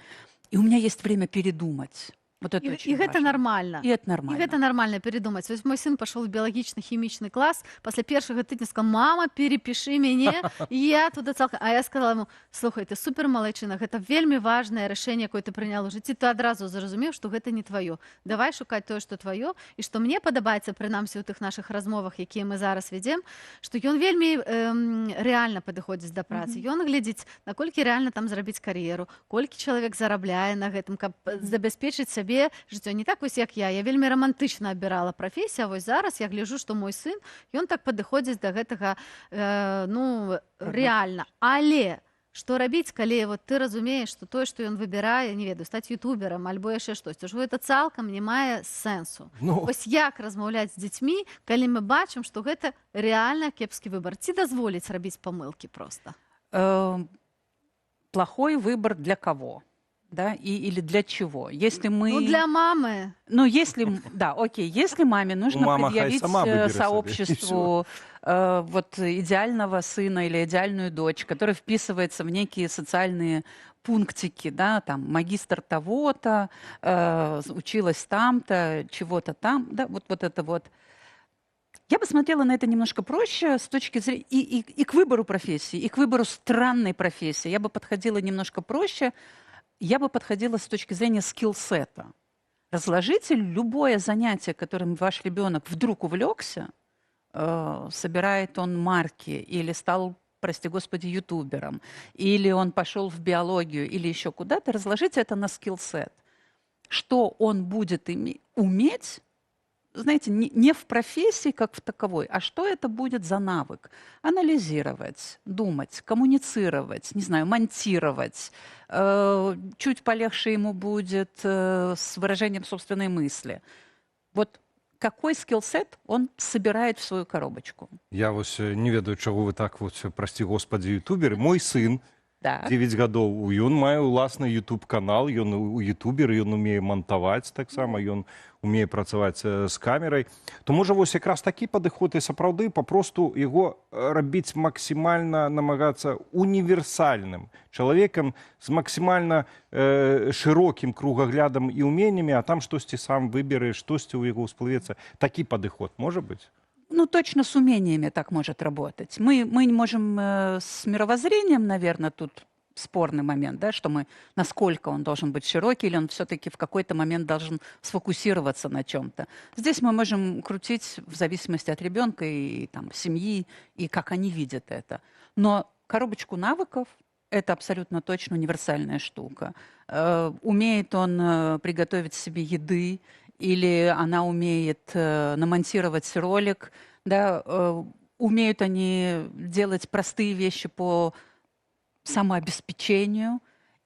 и у меня есть время передумать. Вот это и гэта нормально. И это нормально. И гэта нормально передумать. Вот мой сын пошел в биологично-химичный класс, после первого тыдня сказал: мама, перепиши меня, и я туда целком. А я сказала ему: слухай, ты супер малайчына, гэта вельмі важное решение, якое ты принял у жыцці, ты адразу зразумеў, что гэта не твоё. Давай шукать тое, что твоё, и что мне падабаецца, прынамсі у тых наших размовах, якія мы зараз ведзем, что ён вельмі реально падыходзіць да працы. Ён глядзіць, наколькі реально там зрабіць кар'еру, колькі чалавек зарабляе на гэтым, каб забяспечыць сабе жыццё. Не так вось як я вельмі романтычна абірала прафесію, а вось зараз я гляжу, што мой сын, ён так падыходзіць да гэтага рэальна. Але што рабіць, калі вот ты разумееш, што тое, што ён выбірае, не ведаю, стаць ютуберам альбо яшчэ штосьці, ўжо гэта цалкам не мае сэнсу. Вось як размаўляць з дзецьмі, калі мы бачым, што гэта рэальна кепскі выбар? Ці дазволіць рабіць памылкі проста? Плохой выбор для кого? Да, или для чего? Если мы... Ну, для мамы. Ну, если... Да, окей. Если маме нужно предъявить сообществу вот идеального сына или идеальную дочь, которая вписывается в некие социальные пунктики, да, там, магистр того-то, училась там-то, чего-то там, да, вот это вот. Я бы смотрела на это немножко проще с точки зрения... И к выбору профессии, и к выбору странной профессии. Я бы подходила немножко проще. Я бы подходила с точки зрения скиллсета. Разложите любое занятие, которым ваш ребенок вдруг увлекся, собирает он марки или стал, прости господи, ютубером, или он пошел в биологию, или еще куда-то, разложите это на скиллсет. Что он будет уметь, знаете, не в профессии как в таковой, а что это будет за навык? Анализировать, думать, коммуницировать, не знаю, монтировать. Чуть полегче ему будет с выражением собственной мысли. Вот какой скиллсет он собирает в свою коробочку? Я вось не ведаю, чаго вы так вот, прости господи, ютуберы. Мой сын, 9 гадоў, ён мае ўласны YouTube-канал, ён у ютубер, ён умее монтаваць таксама, ён умее працаваць з камерай. То можа вось якраз такі падыход і сапраўды папросту яго рабіць максімальна, намагацца універсальным чалавекам з максімальна шырокім кругаглядам і уменнямі, а там штосьці сам выберы, штосьці ў яго ўсплывецца. Такі падыход можа быць? Ну, точно с умениями так может работать. Мы можем с мировоззрением, наверное, тут спорный момент, да, что мы, насколько он должен быть широкий, или он все-таки в какой-то момент должен сфокусироваться на чем-то. Здесь мы можем крутить в зависимости от ребенка и там, семьи, и как они видят это. Но коробочку навыков – это абсолютно точно универсальная штука. Умеет он приготовить себе еды, или она умеет намонтировать ролик, да, умеют они делать простые вещи по самообеспечению,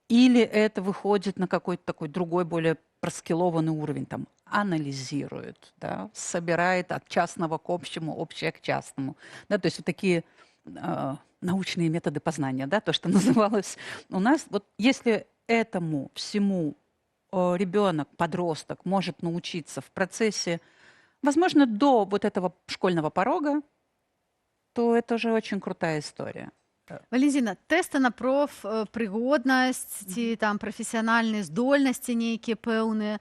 или это выходит на какой-то такой другой, более проскилованный уровень, там, анализирует, да, собирает от частного к общему, общее к частному. Да, то есть вот такие научные методы познания, да, то, что называлось у нас. Вот если этому всему ребенок, подросток может научиться в процессе, возможно, до вот этого школьного порога, то это уже очень крутая история. Валентина, тесты на профпригоднасць ці там прафесіянальныя здольнасці нейкія пэўныя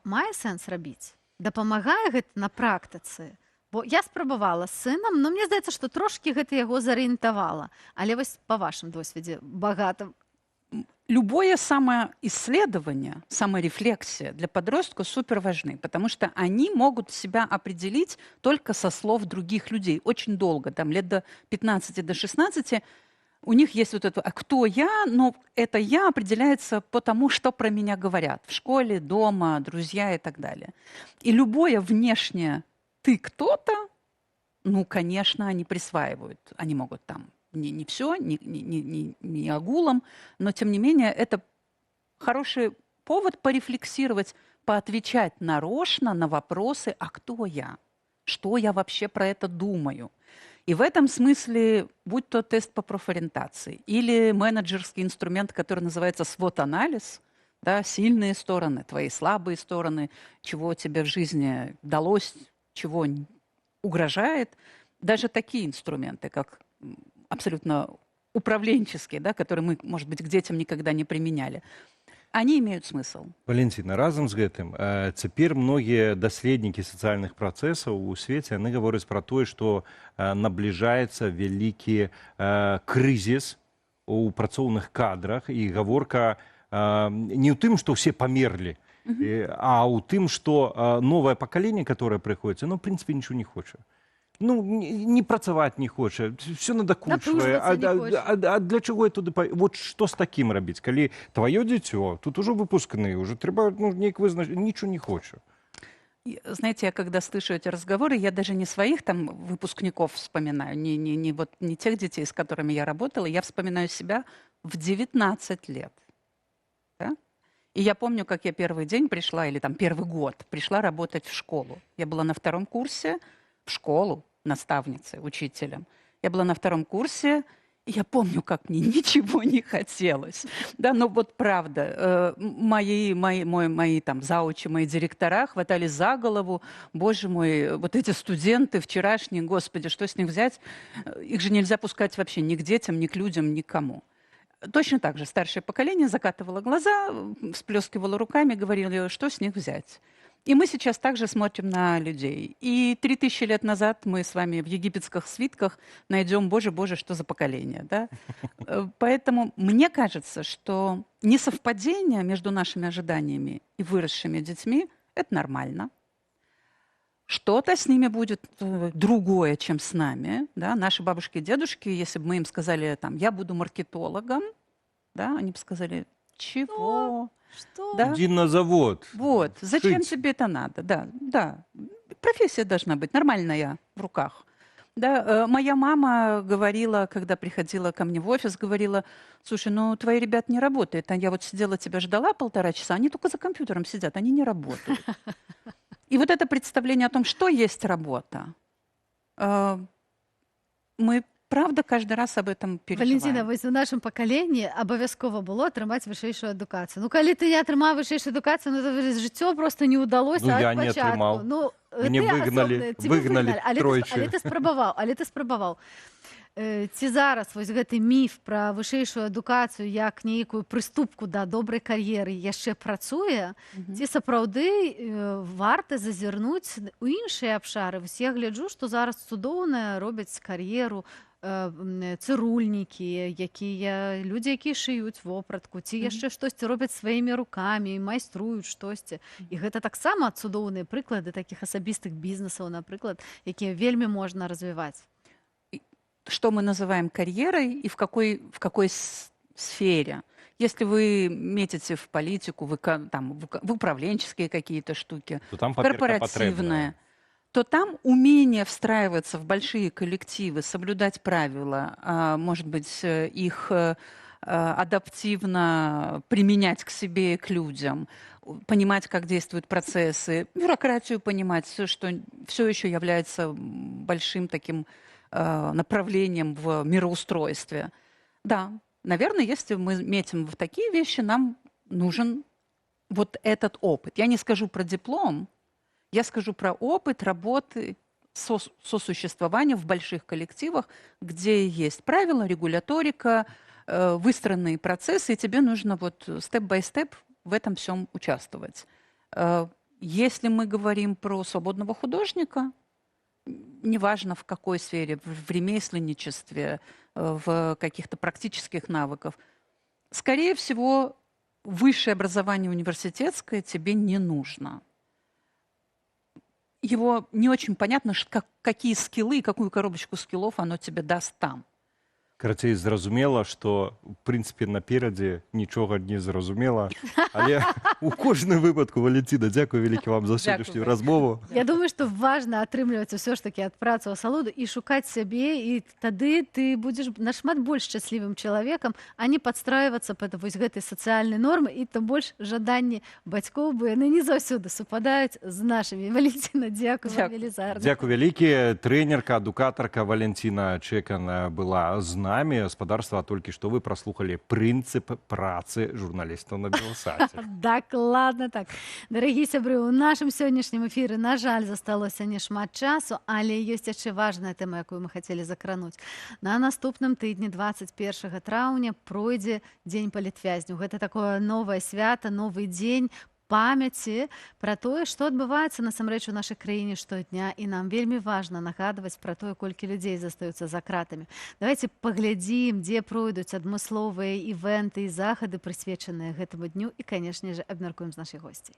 мае сэнс рабіць? Дапамагае гэта на практыцы? Бо я спрабавала з сынам, но мне здаецца, што трошкі гэта яго зарыентавала. Але вось па вашым досведзе багата. Любое самоисследование, саморефлексия для подростков супер важны, потому что они могут себя определить только со слов других людей очень долго, там лет до 15, до 16. У них есть вот это «а кто я?», но это «я» определяется по тому, что про меня говорят в школе, дома, друзья и так далее. И любое внешнее «ты кто-то», ну, конечно, они присваивают, они могут там не все, не огулом, но, тем не менее, это хороший повод порефлексировать, поотвечать нарочно на вопросы «а кто я?», «что я вообще про это думаю?». И в этом смысле, будь то тест по профориентации или менеджерский инструмент, который называется SWOT-анализ, да, сильные стороны, твои слабые стороны, чего тебе в жизни далось, чего угрожает, даже такие инструменты, как абсолютно управленческие, да, которые мы, может быть, к детям никогда не применяли, они имеют смысл. Валентина, разом з гэтым, цяпер многія даследнікі сацыяльных працэсаў у свеце, яны гавораць пра тое, што набліжаецца вялікі крызіс у працоўных кадрах, і гаворка не ў тым, што ўсе памерлі, а ў тым, што новае пакаленне, которое прыходзіць, оно, в прынцыпе, нічого не хоча. Ну, не працаваць не хоча, все надакучвае. А для чаго я туды... Вот што з такім рабіць? Калі тваё дзіцё, тут ужо выпускны, уже трэба неяк вызначыць, нічого не хоча. Знаете, я когда слышу эти разговоры, я даже не своих там выпускников вспоминаю, не тех детей, с которыми я работала, я вспоминаю себя в 19 лет. Да? И я помню, как я первый день пришла, или там первый год, пришла работать в школу. Я была на 2-м курсе в школу, наставницей, учителем. Я была на 2-м курсе, и я помню, как мне ничего не хотелось. Да, но вот правда, мои там заучи, мои директора хватали за голову. Боже мой, вот эти студенты вчерашние, господи, что с них взять? Их же нельзя пускать вообще ни к детям, ни к людям, никому. Точно так же старшее поколение закатывало глаза, всплескивало руками, говорили, что с них взять. И мы сейчас также смотрим на людей. И 3000 лет назад мы с вами в египетских свитках найдем, боже, что за поколение. Да? Поэтому мне кажется, что несовпадение между нашими ожиданиями и выросшими детьми – это нормально. Что-то с ними будет другое, чем с нами. Да? Наши бабушки и дедушки, если бы мы им сказали, там, я буду маркетологом, да, они бы сказали, чего? Что? Да? Иди на завод. Вот. Зачем Шить. тебе это надо? Да. Профессия должна быть нормальная в руках. Да, моя мама говорила, когда приходила ко мне в офис, говорила, слушай, ну твои ребята не работают. А я вот сидела, тебя ждала 1,5 часа, они только за компьютером сидят, они не работают. И вот это представление о том, что есть работа, мы правда каждый раз об этом переживаем. Валентина, вось у нашым пакаленні абавязкова было атрымаць вышэйшую адукацыю. Ну калі ты не атрымаў вышэйшую адукацыю, ну то жыццё просто не ўдалося Ну, ад я не пачатку. атрымаў. Ну, Мяне выгналі тройчы. Але ты спрабаваў. Ці зараз вось гэты міф пра вышэйшую адукацыю як нейкую прыступку да добрай кар'еры яшчэ працуе, ці сапраўды варта зазірнуць у іншыя абшары? Вось я гляджу, што зараз цудоўна робяць кар'еру цырульнікі, людзі, якія шыюць вопратку, ці яшчэ штосьці робяць сваімі рукамі, майструюць штосьці. І гэта таксама цудоўныя прыклады такіх асабістых бізнесаў, напрыклад, якія вельмі можна развіваць. Что мы называем карьерой и в какой сфере. Если вы метите в политику, в управленческие какие-то штуки, то там корпоративные, то там умение встраиваться в большие коллективы, соблюдать правила, может быть, их адаптивно применять к себе и к людям, понимать, как действуют процессы, бюрократию понимать, что все еще является большим таким направлением в мироустройстве. Да, наверное, если мы метим в такие вещи, нам нужен вот этот опыт. Я не скажу про диплом, я скажу про опыт работы, сосуществования в больших коллективах, где есть правила, регуляторика, выстроенные процессы, и тебе нужно вот степ-бай-степ в этом всем участвовать. Если мы говорим про свободного художника, неважно в какой сфере, в ремесленничестве, в каких-то практических навыках, скорее всего, высшее образование университетское тебе не нужно. Его не очень понятно, какие скиллы и какую коробочку скиллов оно тебе даст там. Карацей, зразумела, што в прынцыпе наперадзе нічога не зразумела, але у кожным выпадку, Валентина, дзякую вялікі вам за сённяшнюю размову. Я думаю, што важна атрымліваць усё ж такі ад працы ў асалоду і шукаць сябе, і тады ты будзеш нашмат больш шчаслівым чалавекам, а не падстрайвацца пад вось гэтай сацыяльнай нормы, і тым больш жаданні бацькоў, бо яны не заўсёды супадаюць з нашымі. Валентина, дзякую вам велізарна. Дзякую вялікі. Трэнерка, адукатарка Валентина Чекан была з нами. Гаспадарства, толькі што вы праслухалі прынцып працы журналістаў на Белсаце. Дакладна так. Дарагі сябры, у нашым сённяшнім эфіры, на жаль, засталося не шмат часу, але ёсць яшчэ важная тэма, якую мы хацелі закрануць. На наступным тыдні, 21 траўня, пройдзе Дзень палітвязняў. Гэта такое новае свята, новы дзень памяці пра тое, што адбываецца насамрэч у нашай краіне штодня, і нам вельмі важна нагадваць пра тое, колькі людзей застаюцца за кратамі. Давайте паглядзім, дзе пройдуць адмысловыя івэнты і захады, прысвечаныя гэтаму дню, і, канешне ж, абмяркуем з нашай госцей.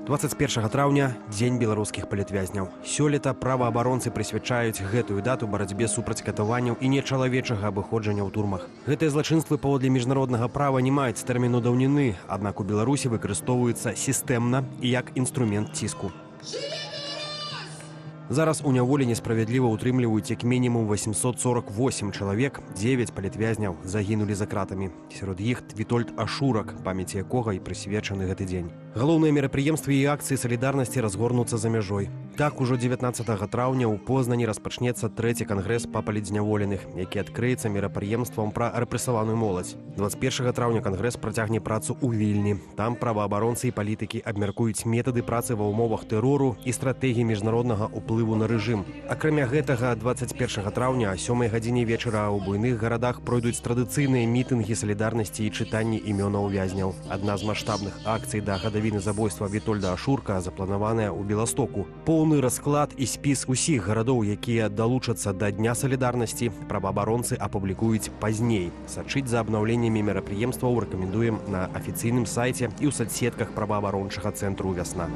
21 траўня дзень беларускіх палітвязняў. Сёлета праваабаронцы прысвячаюць гэтую дату барацьбе супраць катаванняў і нечалавечага абыходжання ў турмах. Гэтыя злачынствы паводле міжнароднага права не маюць тэрміну даўніны, аднак у Беларусі выкарыстоўваюцца сістэмна і як інструмент ціску. Зараз у няволі несправядліва ўтрымліваюць як мінімум 848 чалавек, 9 палітвязняў загінулі за кратамі. Сярод іх Вітольд Ашурак, памяці якога і прысвечаны гэты дзень. Галоўныя мерапрыемствы і акцыі салідарнасці разгорнуцца за мяжой. Так, ужо 19 траўня ў Познані распачнецца 3-й кангрэс па палітзняволеных, які адкрыецца мерапрыемствам пра рэпрэсаваную моладзь. 21 траўня кангрэс працягне працу ў Вільні. Там праваабаронцы і палітыкі абмяркуюць метады працы ва ўмовах тэрору і стратэгіі міжнароднага ўплыву на рэжым. Акрамя гэтага, 21 траўня о 7 гадзіне вечара ў буйных гарадах пройдуць традыцыйныя мітынгі салідарнасці і чытанні імёнаў вязняў. Адна з маштабных акцый да гадавіны забойства Вітольда Ашурка запланаваная ў Беластоку. Поўны расклад і спіс усіх гарадоў, якія далучацца да Дня салідарнасці, праваабаронцы апублікуюць пазней. Сачыць за абнаўленнямі мерапрыемстваў рэкамендуем на афіцыйным сайце і ў соцсетках праваабарончага цэнтру «Вясна».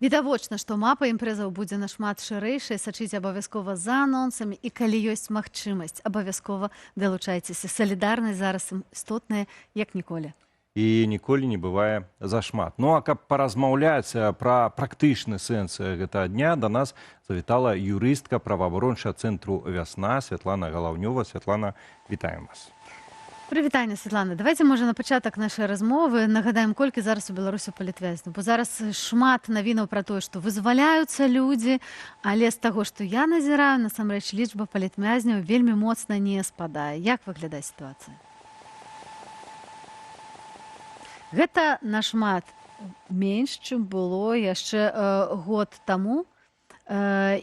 Відавочна, што мапа імпрэзаў будзе нашмат шырэйшай, сачыць абавязкова за анонсамі, і калі ёсць магчымасць, абавязкова далучайцеся. Салідарнасць зараз істотная, як ніколі. І ніколі не бывае зашмат. Ну а каб паразмаўляць пра практычны сэнс гэтага дня, да нас завітала юрыстка праваабарончага цэнтру «Вясна» Святлана Галаўнёва. Святлана, вітаем вас. Прывітанне, Святлана. Давайте, можа, на пачатак нашай размовы нагадаем, колькі зараз у Беларусі палітвязняў. Бо зараз шмат навінаў пра тое, што вызваляюцца людзі, але з таго, што я назіраю, насамрэч лічба палітвязняў вельмі моцна не спадае. Як выглядае сітуацыя? Гэта нашмат менш, чым было яшчэ год таму.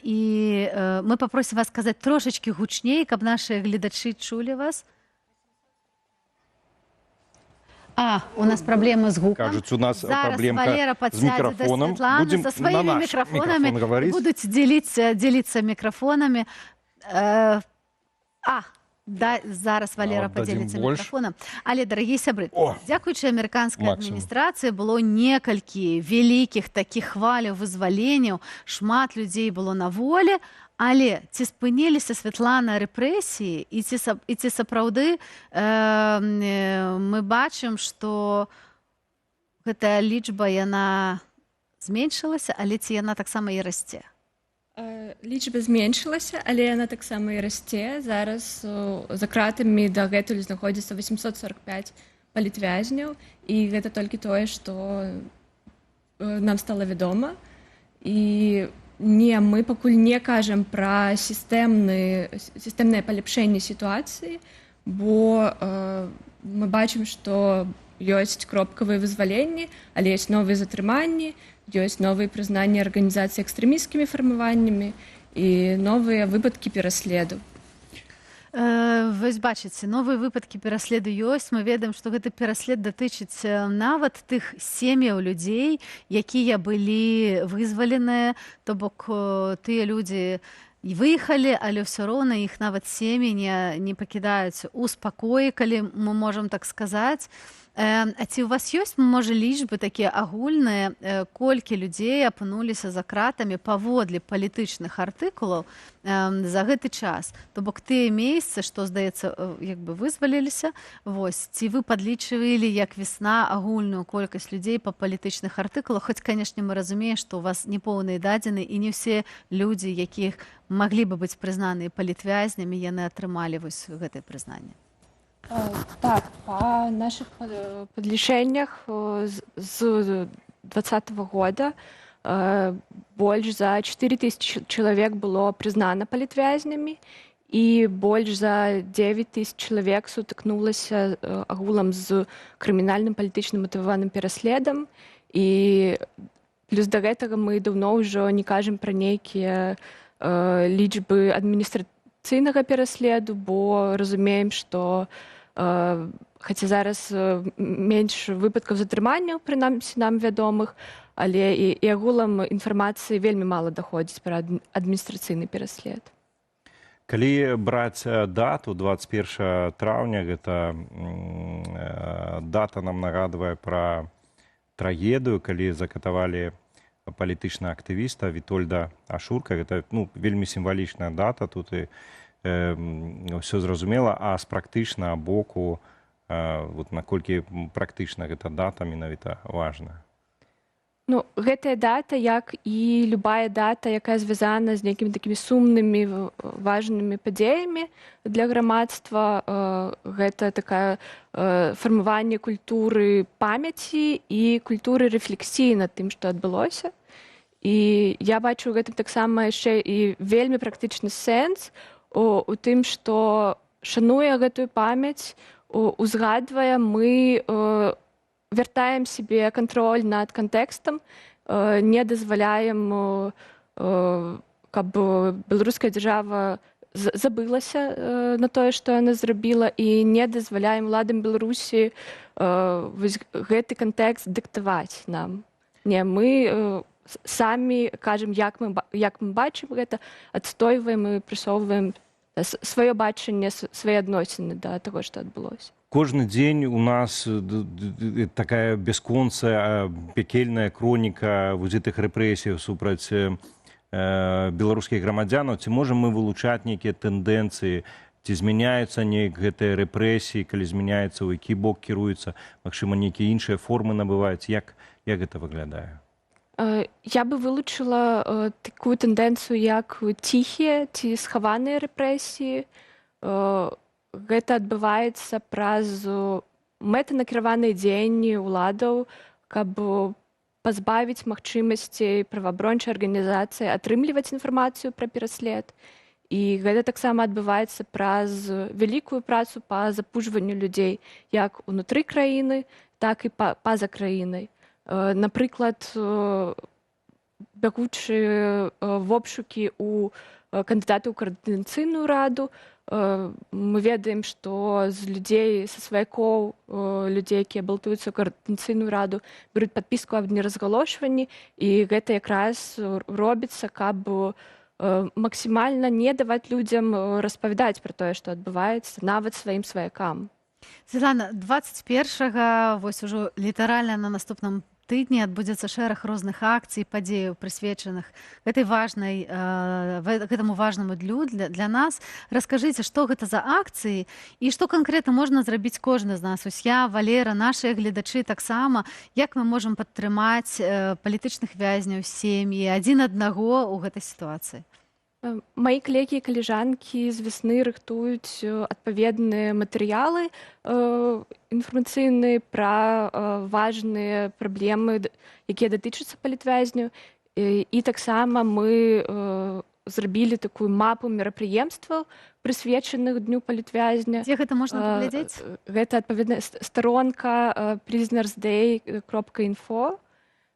І ми попросимо вас сказати трошечки гучніше, щоб наші глядачі чули вас. У нас проблемы с гуком. Кажется, у нас Зараз проблемка Валера с подсядет до микрофоном. Светланы Будем со своими на наш микрофонами. микрофон говорить. Будут делиться микрофонами. Да, зараз Валера Отдадим поділиться больше. мікрофоном. Але, дорогі сябри, О! дзякуючи американській Максимум. адміністрації було некалькі вялікіх таких хваляў вызваленняў, шмат людзей было на волі, але ці спыніліся, Святлана, рэпрэсіі, і ці сапраўды мы бачым, што гэтая лічба, яна зменшылася, але ці яна таксама і расце? Лічба зменшылася, але яна таксама і расце. Зараз за кратамі дагэтуль знаходзіцца 845 палітвязняў, і гэта толькі тое, што нам стала вядома. І мы пакуль не кажам пра сістэмнае паляпшэнне сітуацыі, бо мы бачым, што ёсць кропкавыя вызваленні, але ёсць новыя затрыманні, ёсць новыя прызнанні арганізацыі экстрэмісцкімі фармаваннямі і новыя выпадкі пераследу. Вось бачыце, новыя выпадкі пераследу ёсць. Мы ведаем, што гэты пераслед датычыць нават тых сем'яў людзей, якія былі вызваленыя, то бок тыя людзі выехалі, але ўсё роўна іх нават сем'і не пакідаюць у спакоі, калі мы можам так сказаць. А ці у вас ёсць, можа, лічбы такія агульныя, колькі людзей апынуліся за кратамі паводле палітычных артыкулаў за гэты час? То бок тыя месяцы, што, здаецца, як бы вызваліліся, вось, ці вы падлічвалі, як весна, агульную колькасць людзей па палітычных артыкулах? Хоць, канешне, мы разумеем, што у вас непоўныя дадзены, і не ўсе людзі, якіх маглі бы быць прызнаныя палітвязнямі, яны атрымалі вось гэтае прызнанне. Так, па нашых падлічэннях з 2020 года больш за 4000 чалавек было прызнана палітвязнямі, і больш за 9000 чалавек сутыкнулася агулам з крымінальным палітычным матываваным пераследам. І плюс да гэтага мы даўно ўжо не кажам пра нейкія лічбы адміністрацыйнага пераследу, бо разумеем, што хаця зараз менш выпадкаў затрыманняў, прынамсі нам вядомых, але і агулам інфармацыі вельмі мала даходзіць пра адміністрацыйны пераслед. Калі браць дату 21 траўня, гэта дата нам нагадвае пра трагедыю, калі закатавалі палітычнага актывіста Вітольда Ашурка. Гэта вельмі сімвалічная дата, тут і ўсё зразумела, а з практычнага боку, наколькі практычна гэта дата менавіта важная? Гэтая дата, як і любая дата, якая звязана з нейкімі такімі сумнымі, важнымі падзеямі для грамадства, гэта такая фармаванне культуры памяці і культуры рэфлексіі над тым, што адбылося. І я бачу ў гэтым таксама яшчэ і вельмі практычны сэнс у тым, што шануе гэтую памяць, узгадвае, мы вяртаем сябе кантроль над кантэкстам, не дазваляем, каб беларуская дзяржава забылася на тое, што яна зрабіла, і не дазваляем уладам Беларусі гэты кантэкст дыктаваць нам. Не, мы самі кажам, як мы бачым гэта, адстойваем і прысоўваем сваё бачанне, свае адносіны да таго, што адбылося. Кожны дзень у нас такая бясконцая пекельная хроніка гэтых рэпрэсіяў супраць беларускіх грамадзянаў. Ці можам мы вылучаць нейкія тэндэнцыі, ці змяняюцца неяк гэтыя рэпрэсіі, калі змяняецца, у які бок кіруецца, магчыма, нейкія іншыя формы набываюць? Як гэта выглядае? Я бы вылучыла такую тэндэнцыю, як ціхія ці схаваныя рэпрэсіі. Гэта адбываецца праз мэтанакіраваныя дзеянні ўладаў, каб пазбавіць магчымасцей праваабарончай арганізацыі атрымліваць інфармацыю пра пераслед. І гэта таксама адбываецца праз вялікую працу па запужванню людзей як унутры краіны, так і па-за краінай. Напрыклад, бягучыя вобшукі у кандыдатаў у каардынацыйную раду. Мы ведаем, што з людзей, са сваякоў, людзей, якія балтуюцца ў каардынацыйную раду, бяруць падпіску аб неразгалошванні, і гэта якраз робіцца, каб максімальна не даваць людзям распавядаць пра тое, што адбываецца, нават сваім сваякам. Светлана, 21-га, вось ужо літаральна на наступным тыдні адбудзецца шэраг розных акцый, падзеяў, прысвечаных гэтаму важнаму дню для нас. Раскажыце, што гэта за акцыі і што канкрэтна можна зрабіць кожны з нас. Ось я, Валера, нашыя гледачы таксама, як мы можам падтрымаць палітычных вязняў, сем'і, адзін аднаго ў гэтай сітуацыі? Мои коллеги и коллежанки з весны рыхтуюць адпаведныя матэрыялы інфармацыйныя пра важныя праблемы, якія датычацца палітвязняў. І таксама мы зрабілі такую мапу мерапрыемстваў, прысвечаных дню палітвязня. Дзе гэта можна паглядзець? Гэта адпаведная старонка prisonersday.info.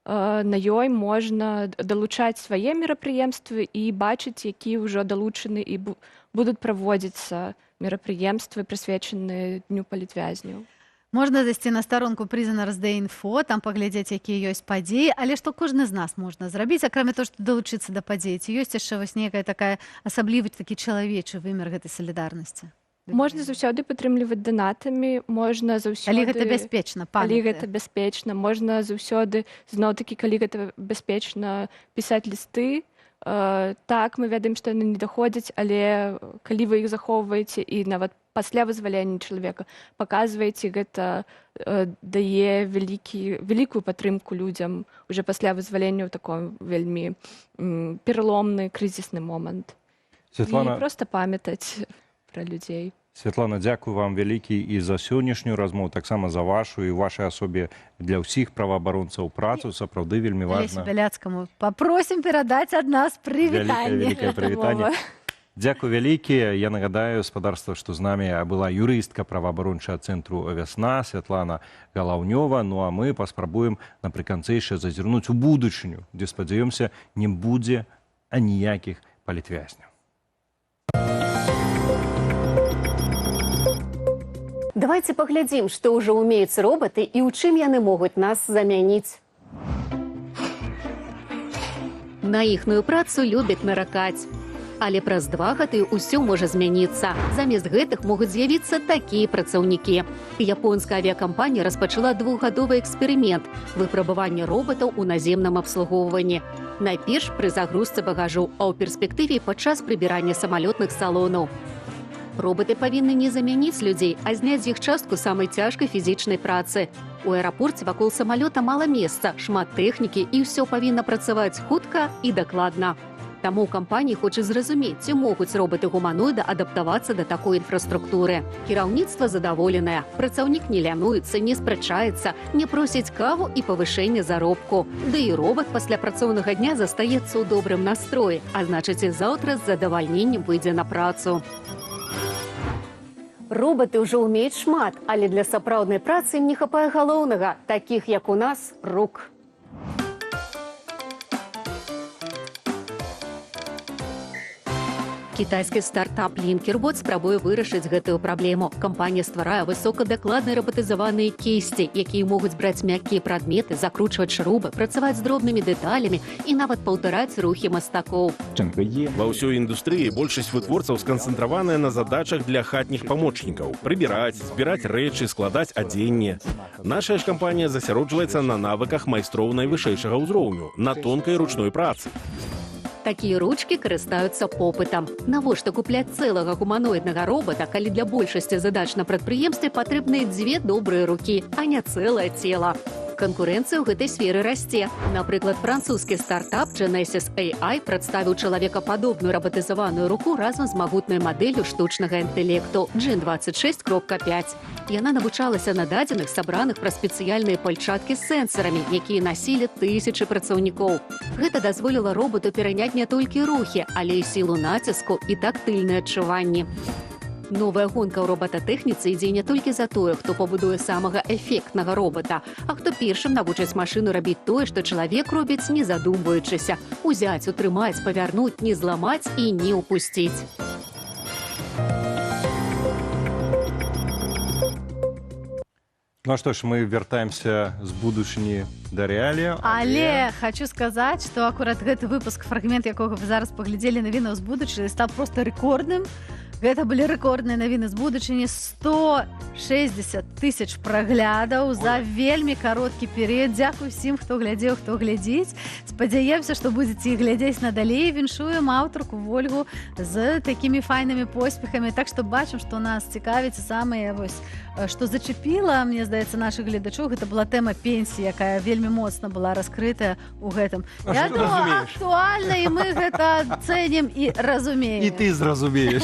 На ёй можна далучаць свае мерапрыемствы і бачыць, якія ўжо далучаны і будуць праводзіцца мерапрыемствы, прысвечаныя дню палітвязняў. Можна зайсці на старонку prisonersday.info, там паглядзець, якія ёсць падзеі, але што кожны з нас можна зрабіць, акрамя того, што далучыцца да падзей? Ці ёсць яшчэ вось нейкая такая асаблівы такі чалавечы вымер гэтай салідарнасці? Можна заўсёды падтрымліваць данатамі, можна заўсёды... Калі гэта бяспечна, Калі гэта бяспечна, можна заўсёды, зноў-такі, калі гэта бяспечна, пісаць лісты. Так, мы ведаем, што яны не даходзяць, але калі вы іх захоўваеце і нават пасля вызвалення чалавека паказваеце, гэта дае вялікую падтрымку людзям уже пасля вызвалення ў такой вельмі пераломны, крызісны момант. Светлана... І проста памятаць пра людзей. Светлана, дзякую вам вялікі і за сённяшнюю размову, таксама за вашу і вашай асобе для ўсіх праваабаронцаў працу, сапраўды вельмі важна. Алесе Бяляцкаму папросім перадаць ад нас прывітанне. Вялікае прывітанне. Дзякую вялікі. Я нагадаю, спадарства, што з намі была юрыстка праваабарончага цэнтру «Вясна» Святлана Галаўнёва. Ну а мы паспрабуем напрыканцы яшчэ зазірнуць у будучыню, дзе, спадзяёмся, не будзе аніякіх палітвязняў. Давайте паглядзім, што ўжо ўмеюць роботы і ў чым яны могуць нас замяніць. На іхную працу любяць наракаць. Але праз 2 гады ўсё можа змяніцца. Замест гэтых могуць з'явіцца такія працаўнікі. Японская авіякампанія распачала 2-гадовы эксперымент выпрабавання роботаў у наземным абслугоўванні. Найперш пры загрузцы багажу, а ў перспектыве падчас прыбірання самалётных салонаў. Роботы павінны не замяніць людзей, а зняць іх частку самай цяжкай фізічнай працы. У аэрапорце вакол самалёта мала месца, шмат тэхнікі і ўсё павінна працаваць хутка і дакладна. Таму кампаніі хочуць зразумець, ці могуць роботы-гуманоіда адаптавацца да такой інфраструктуры. Кіраўніцтва задаволенае. Працаўнік не лянуецца, не спрачаецца, не просіць каву і павышэння заробку. Да і робот пасля працоўнага дня застаецца ў добрым настроі, а значыць і заўтра з задавальненнем выйдзе на працу. Роботы ўжо ўмеюць шмат, але для сапраўднай працы ім не хапае галоўнага, такіх як у нас, рук. Кітайскі стартап Linkerbot спрабуе вырашыць гэтую праблему. Кампанія стварае высокадакладныя рабатызаваныя кісці, якія могуць браць мяккія прадметы, закручваць шрубы, працаваць з дробнымі дэталямі і нават паўтараць рухі мастакоў. Ва ўсёй індустрыі большасць вытворцаў сканцэнтраваная на задачах для хатніх памочнікаў. Прыбіраць, збіраць рэчы, складаць адзенне. Наша ж кампанія засяроджваецца на навыках майстроў найвышэйшага ўзроўню, на тонкай ручной працы. Такія ручкі карыстаюцца попытам. Навошта купляць цэлага гуманоіднага робота, калі для большасці задач на прадпрыемстве патрэбныя 2 добрыя рукі, а не цэлае цела? Канкурэнцыя ў гэтай сферы расце. Напрыклад, французскі стартап Genesis AI прадставіў чалавекападобную рабатызаваную руку разам з магутнай мадэллю штучнага інтэлекту Gen 26.5. Яна навучалася на дадзеных, сабраных праз спецыяльныя пальчаткі з сэнсарамі, якія насілі тысячы працаўнікоў. Гэта дазволіла роботу пераняць не толькі рухі, але і сілу націску і тактыльныя адчуванні. Новая гонка ў робататэхніцы ідзе не толькі за тое, хто пабудуе самага эфектнага робата, а хто першым навучыць машыну рабіць тое, што чалавек робіць, не задумваючыся. Узяць, утрымаць, павярнуць, не зламаць і не ўпусціць. Ну а што ж, мы вяртаемся з будучыні да рэалія. Але хочу сказаць, што акурат гэты выпуск, фрагмент якога вы зараз паглядзелі навінаў з будучыні, стаў проста рэкордным. Гэта былі рэкордныя навіны з будучыні. 160 тысяч праглядаў за вельмі кароткі перыяд. Дзякуй усім, хто глядзеў, хто глядзіць. Спадзяемся, што будзеце і глядзець надалей. Віншуем аўтарку Вольгу з такімі файнымі поспехамі. Так што бачым, што нас цікавіць самае вось што зачапіла, мне здаецца, нашых гледачоў, гэта была тэма пенсіі, якая вельмі моцна была раскрытая ў гэтым. Я думаю, актуальна, і мы гэта цэнім і разумеем. І ты зразумееш.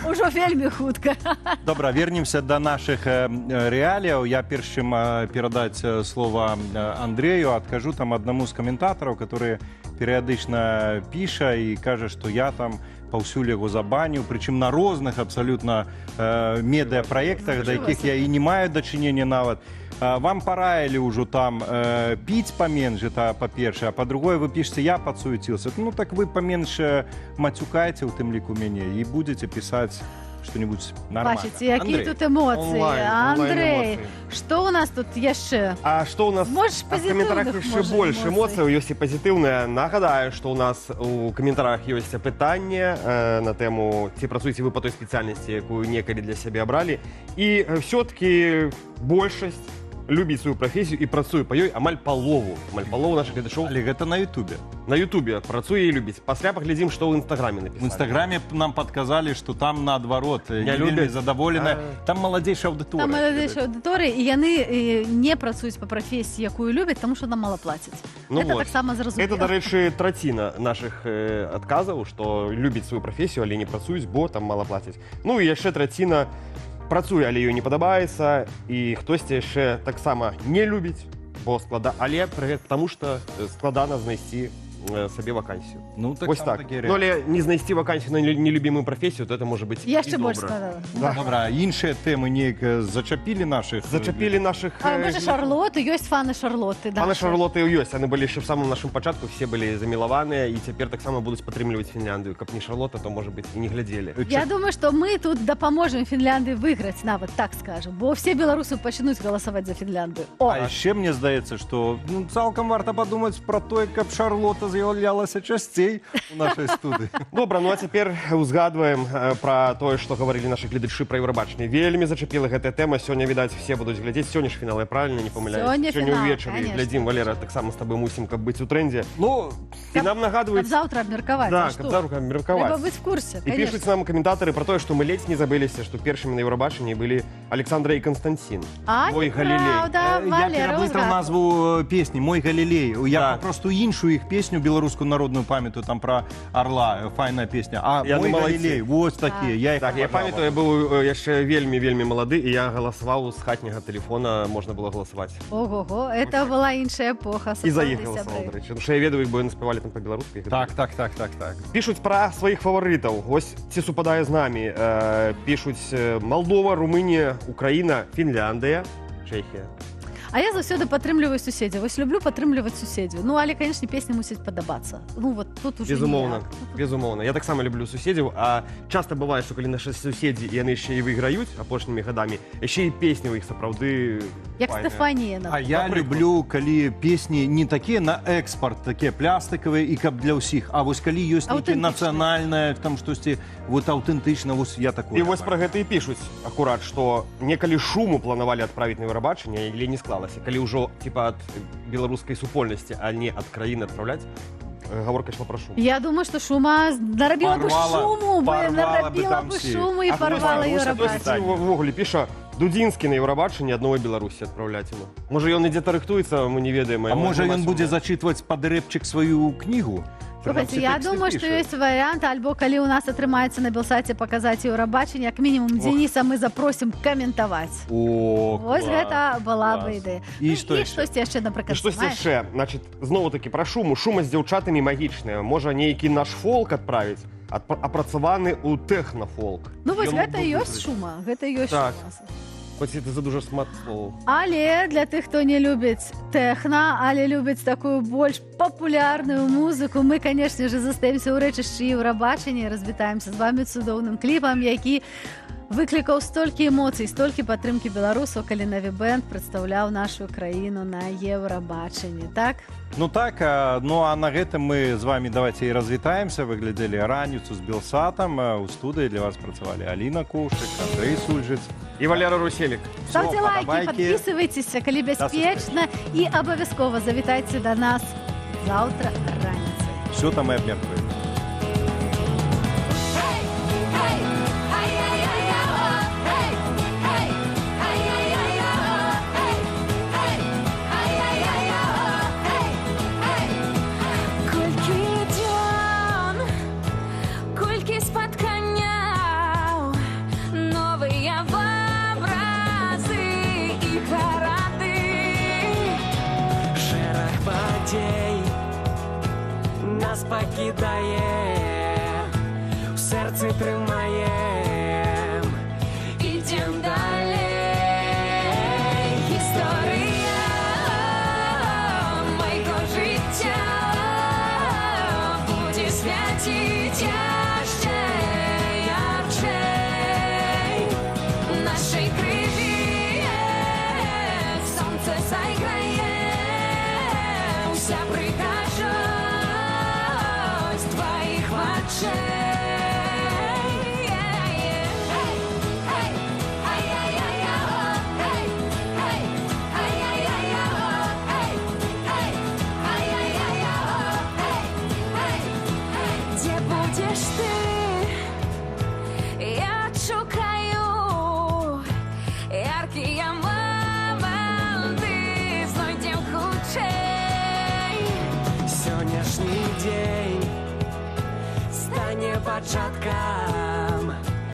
Ужо вельмі хутка. Добра, вернемся до наших реаліяў. Я перш чым перадаць слова Андрею, адкажу там аднаму з каментатараў, который перыядычна піша і кажа, што я там паўсюль яго забаніў, прычым на розных абсалютна медыапраектах, да якіх я і не маю дачынення нават. Вам параілі ўжо там піць паменш, это па-першае, а па-другое, вы пішце, я падсуеціўся. Ну так вы паменш мацюкайце ў тым ліку мяне і будзеце пісаць что-нибудь нормально. Бачите, якія тут эмоцыі. Андрей, што у нас тут яшчэ? А што у нас в каментарах яшчэ больш эмоцыяў, ёсць і пазітыўныя. Нагадаю, што у нас у каментарах ёсць пытанне на тэму, ці працуеце вы па той спецыяльнасці, якую некалі для сябе абралі. І ўсё-такі большасць любіць сваю прафесію і працуе па ёй амаль палову нашых гледачоў. Але гэта на Ютубе. На Ютубе працуе і любіць. Пасля паглядзім, што ў Інстаграме напісалі. В Інстаграме нам падказалі, што там наадварот не вельмі задаволеныя. Там маладзейшая аўдыторыя. Там маладзейшая аўдыторыя, і яны не працуюць па прафесіі, якую любяць, таму што нам мала плацяць. Гэта таксама зразумела. Это, дарэчы, траціна нашых адказаў, што любіць сваю прафесію, але не працуюць, бо там мала плацяць. Ну і яшчэ траціна працуе, але ёй не падабаецца, і хтосьці яшчэ таксама не любіць, бо але таму што складана знайсці сабе вакансію. Ну, так вось так. Ну, але не знайсці вакансію на нелюбімую прафесію, то это можа быць яшчэ і больш добра. Добра, іншыя тэмы неяк зачапілі нашых? Зачапілі нашых... А мы же Шарлоты, ёсць фаны Шарлоты. Фаны Шарлоты ёсць, яны былі яшчэ в самым нашым пачатку, все былі замілаваныя, і цяпер таксама будуць падтрымліваць Фінляндыю. Каб не Шарлота, то, можа быць, і не глядзелі. Я думаю, што мы тут дапаможам Фінляндыі выйграць, нават так скажам, бо все беларусы пачнуць галасаваць за Фінляндыю. А яшчэ мне здаецца, што цалкам варта падумаць пра тое, каб Шарлота з'яўлялася часцей у нашай студыі. Добра, ну а цяпер узгадваем пра тое, што гаварылі нашы гледачы пра Еўрабачанне. Вельмі зачапіла гэтая тэма. Сёння, відаць, все будуць глядзець. Сёння ж фінал, я правільна не памыляюсь? Сёння ўвечары глядзім, Валера, таксама з табой мусім, каб быць у трендзе. Ну, і нам нагадваюць... Каб заўтра абмеркаваць. Да, каб заўтра абмеркаваць. Трэба быць в курсе, конечно. І пішуць нам каментатары пра тое, што мы ледзь не забыліся, што першымі на Еўрабачанні былі Александра і Константин. Мой Галілей. Я пераблытаў назву песні «Мой Галілей». Я папросту іншую іх песню, беларускую народную памятаю, там про Орла, файная песня. А «Мой Галілей», вот такія. Я памятаю, я быў яшчэ вельмі малады, і я галасаваў з хатняга тэлефона, можна было галасаваць. Ого-го, это была іншая эпоха. І за іх галасаваў, дарэчы. Тому што я ведаю, бо яны спявалі там па-беларуску. Так. Пішуць пра сваіх фаварытаў. Вось ці супадае з намі. Пішуць Малдова, Румынія, Украіна, Фінляндыя, Чэхія. А я заўсёды падтрымліваю суседзяў. Вось люблю падтрымліваць суседзяў. Ну, але, канешне, песня мусіць падабацца. Ну, вот тут уже Безумоўна. Я таксама люблю суседзяў, а часта бывае, што калі нашы суседзі, яны яшчэ і выйграюць апошнімі гадамі, яшчэ і песні ў іх сапраўды як Стефанія. А я люблю, калі песні не такія на экспорт, такія плястыкавыя і каб для ўсіх, а вось калі ёсць нейкія нацыянальнае, там штосьці вот аўтэнтычна, вось я такое. І вось пра гэта і пішуць акурат, што некалі шуму планавалі адправіць на Еўрабачанне, але не склалася. Калі ўжо ад беларускай супольнасці, а не ад краіны адпраўляць, гаворка ішла пра шум. Я думаю, што шума нарабіла бы шуму і парвала Еўрабачанне. Увогуле піша Дудзінскі на Еўрабачанне адной Беларусі адпраўляць ему. Можа, ён ідзе рыхтуецца, мы не ведаем. А можа, ён будзе зачытваць пад рэпчык сваю кнігу? Слухайте, я думаю, што ёсць варыянт, альбо калі ў нас атрымаецца на Белсаце паказаць Еўрабачанне, як мінімум Дениса мы запросім каментаваць. Вось гэта была бы ідэя. І штосьці яшчэ, напрыклад, штосьці яшчэ, значит, зноў-такі пра шуму. Шума з дзяўчатамі магічная. Можа, нейкі наш фолк адправіць, апрацаваны ў тэхнафолк. Ну вось гэта і ёсць шума, гэта і ёсць Так. шума. Хоць це за дуже шмат слоў. Але для тых, хто не любіць тэхна, але любіць такую больш папулярную музыку, мы, канешне ж, застаемся ў рэчышчы Еўрабачання і развітаемся з вамі цудоўным кліпам, які выклікаў столькі эмоцый, столькі падтрымкі беларусаў, калі Наві Бэнд прадстаўляў нашу краіну на Еўрабачанні, так? Ну так, ну а на гэтым мы з вами давайте і развітаемся. Вы глядзелі раніцу з Белсатам. У студыі для вас працавалі Аліна Кушык, Андрэй Сульжыц і Валера Руселік. Ставьте лайки, подписывайтесь, калі бяспечна, і абавязкова завітайце да нас заўтра раніцай. Все там і абмеркуем. Нас покидає, в серці тримаєм, ідем далі. Історія мого життя буде святіть ще ярчей. Нашій криві сонце зайграє, вся прикаже твоих очей. Где будешь ты? Я шукаю яркие моменты, знайдем худшей. Сённяшний день стане початком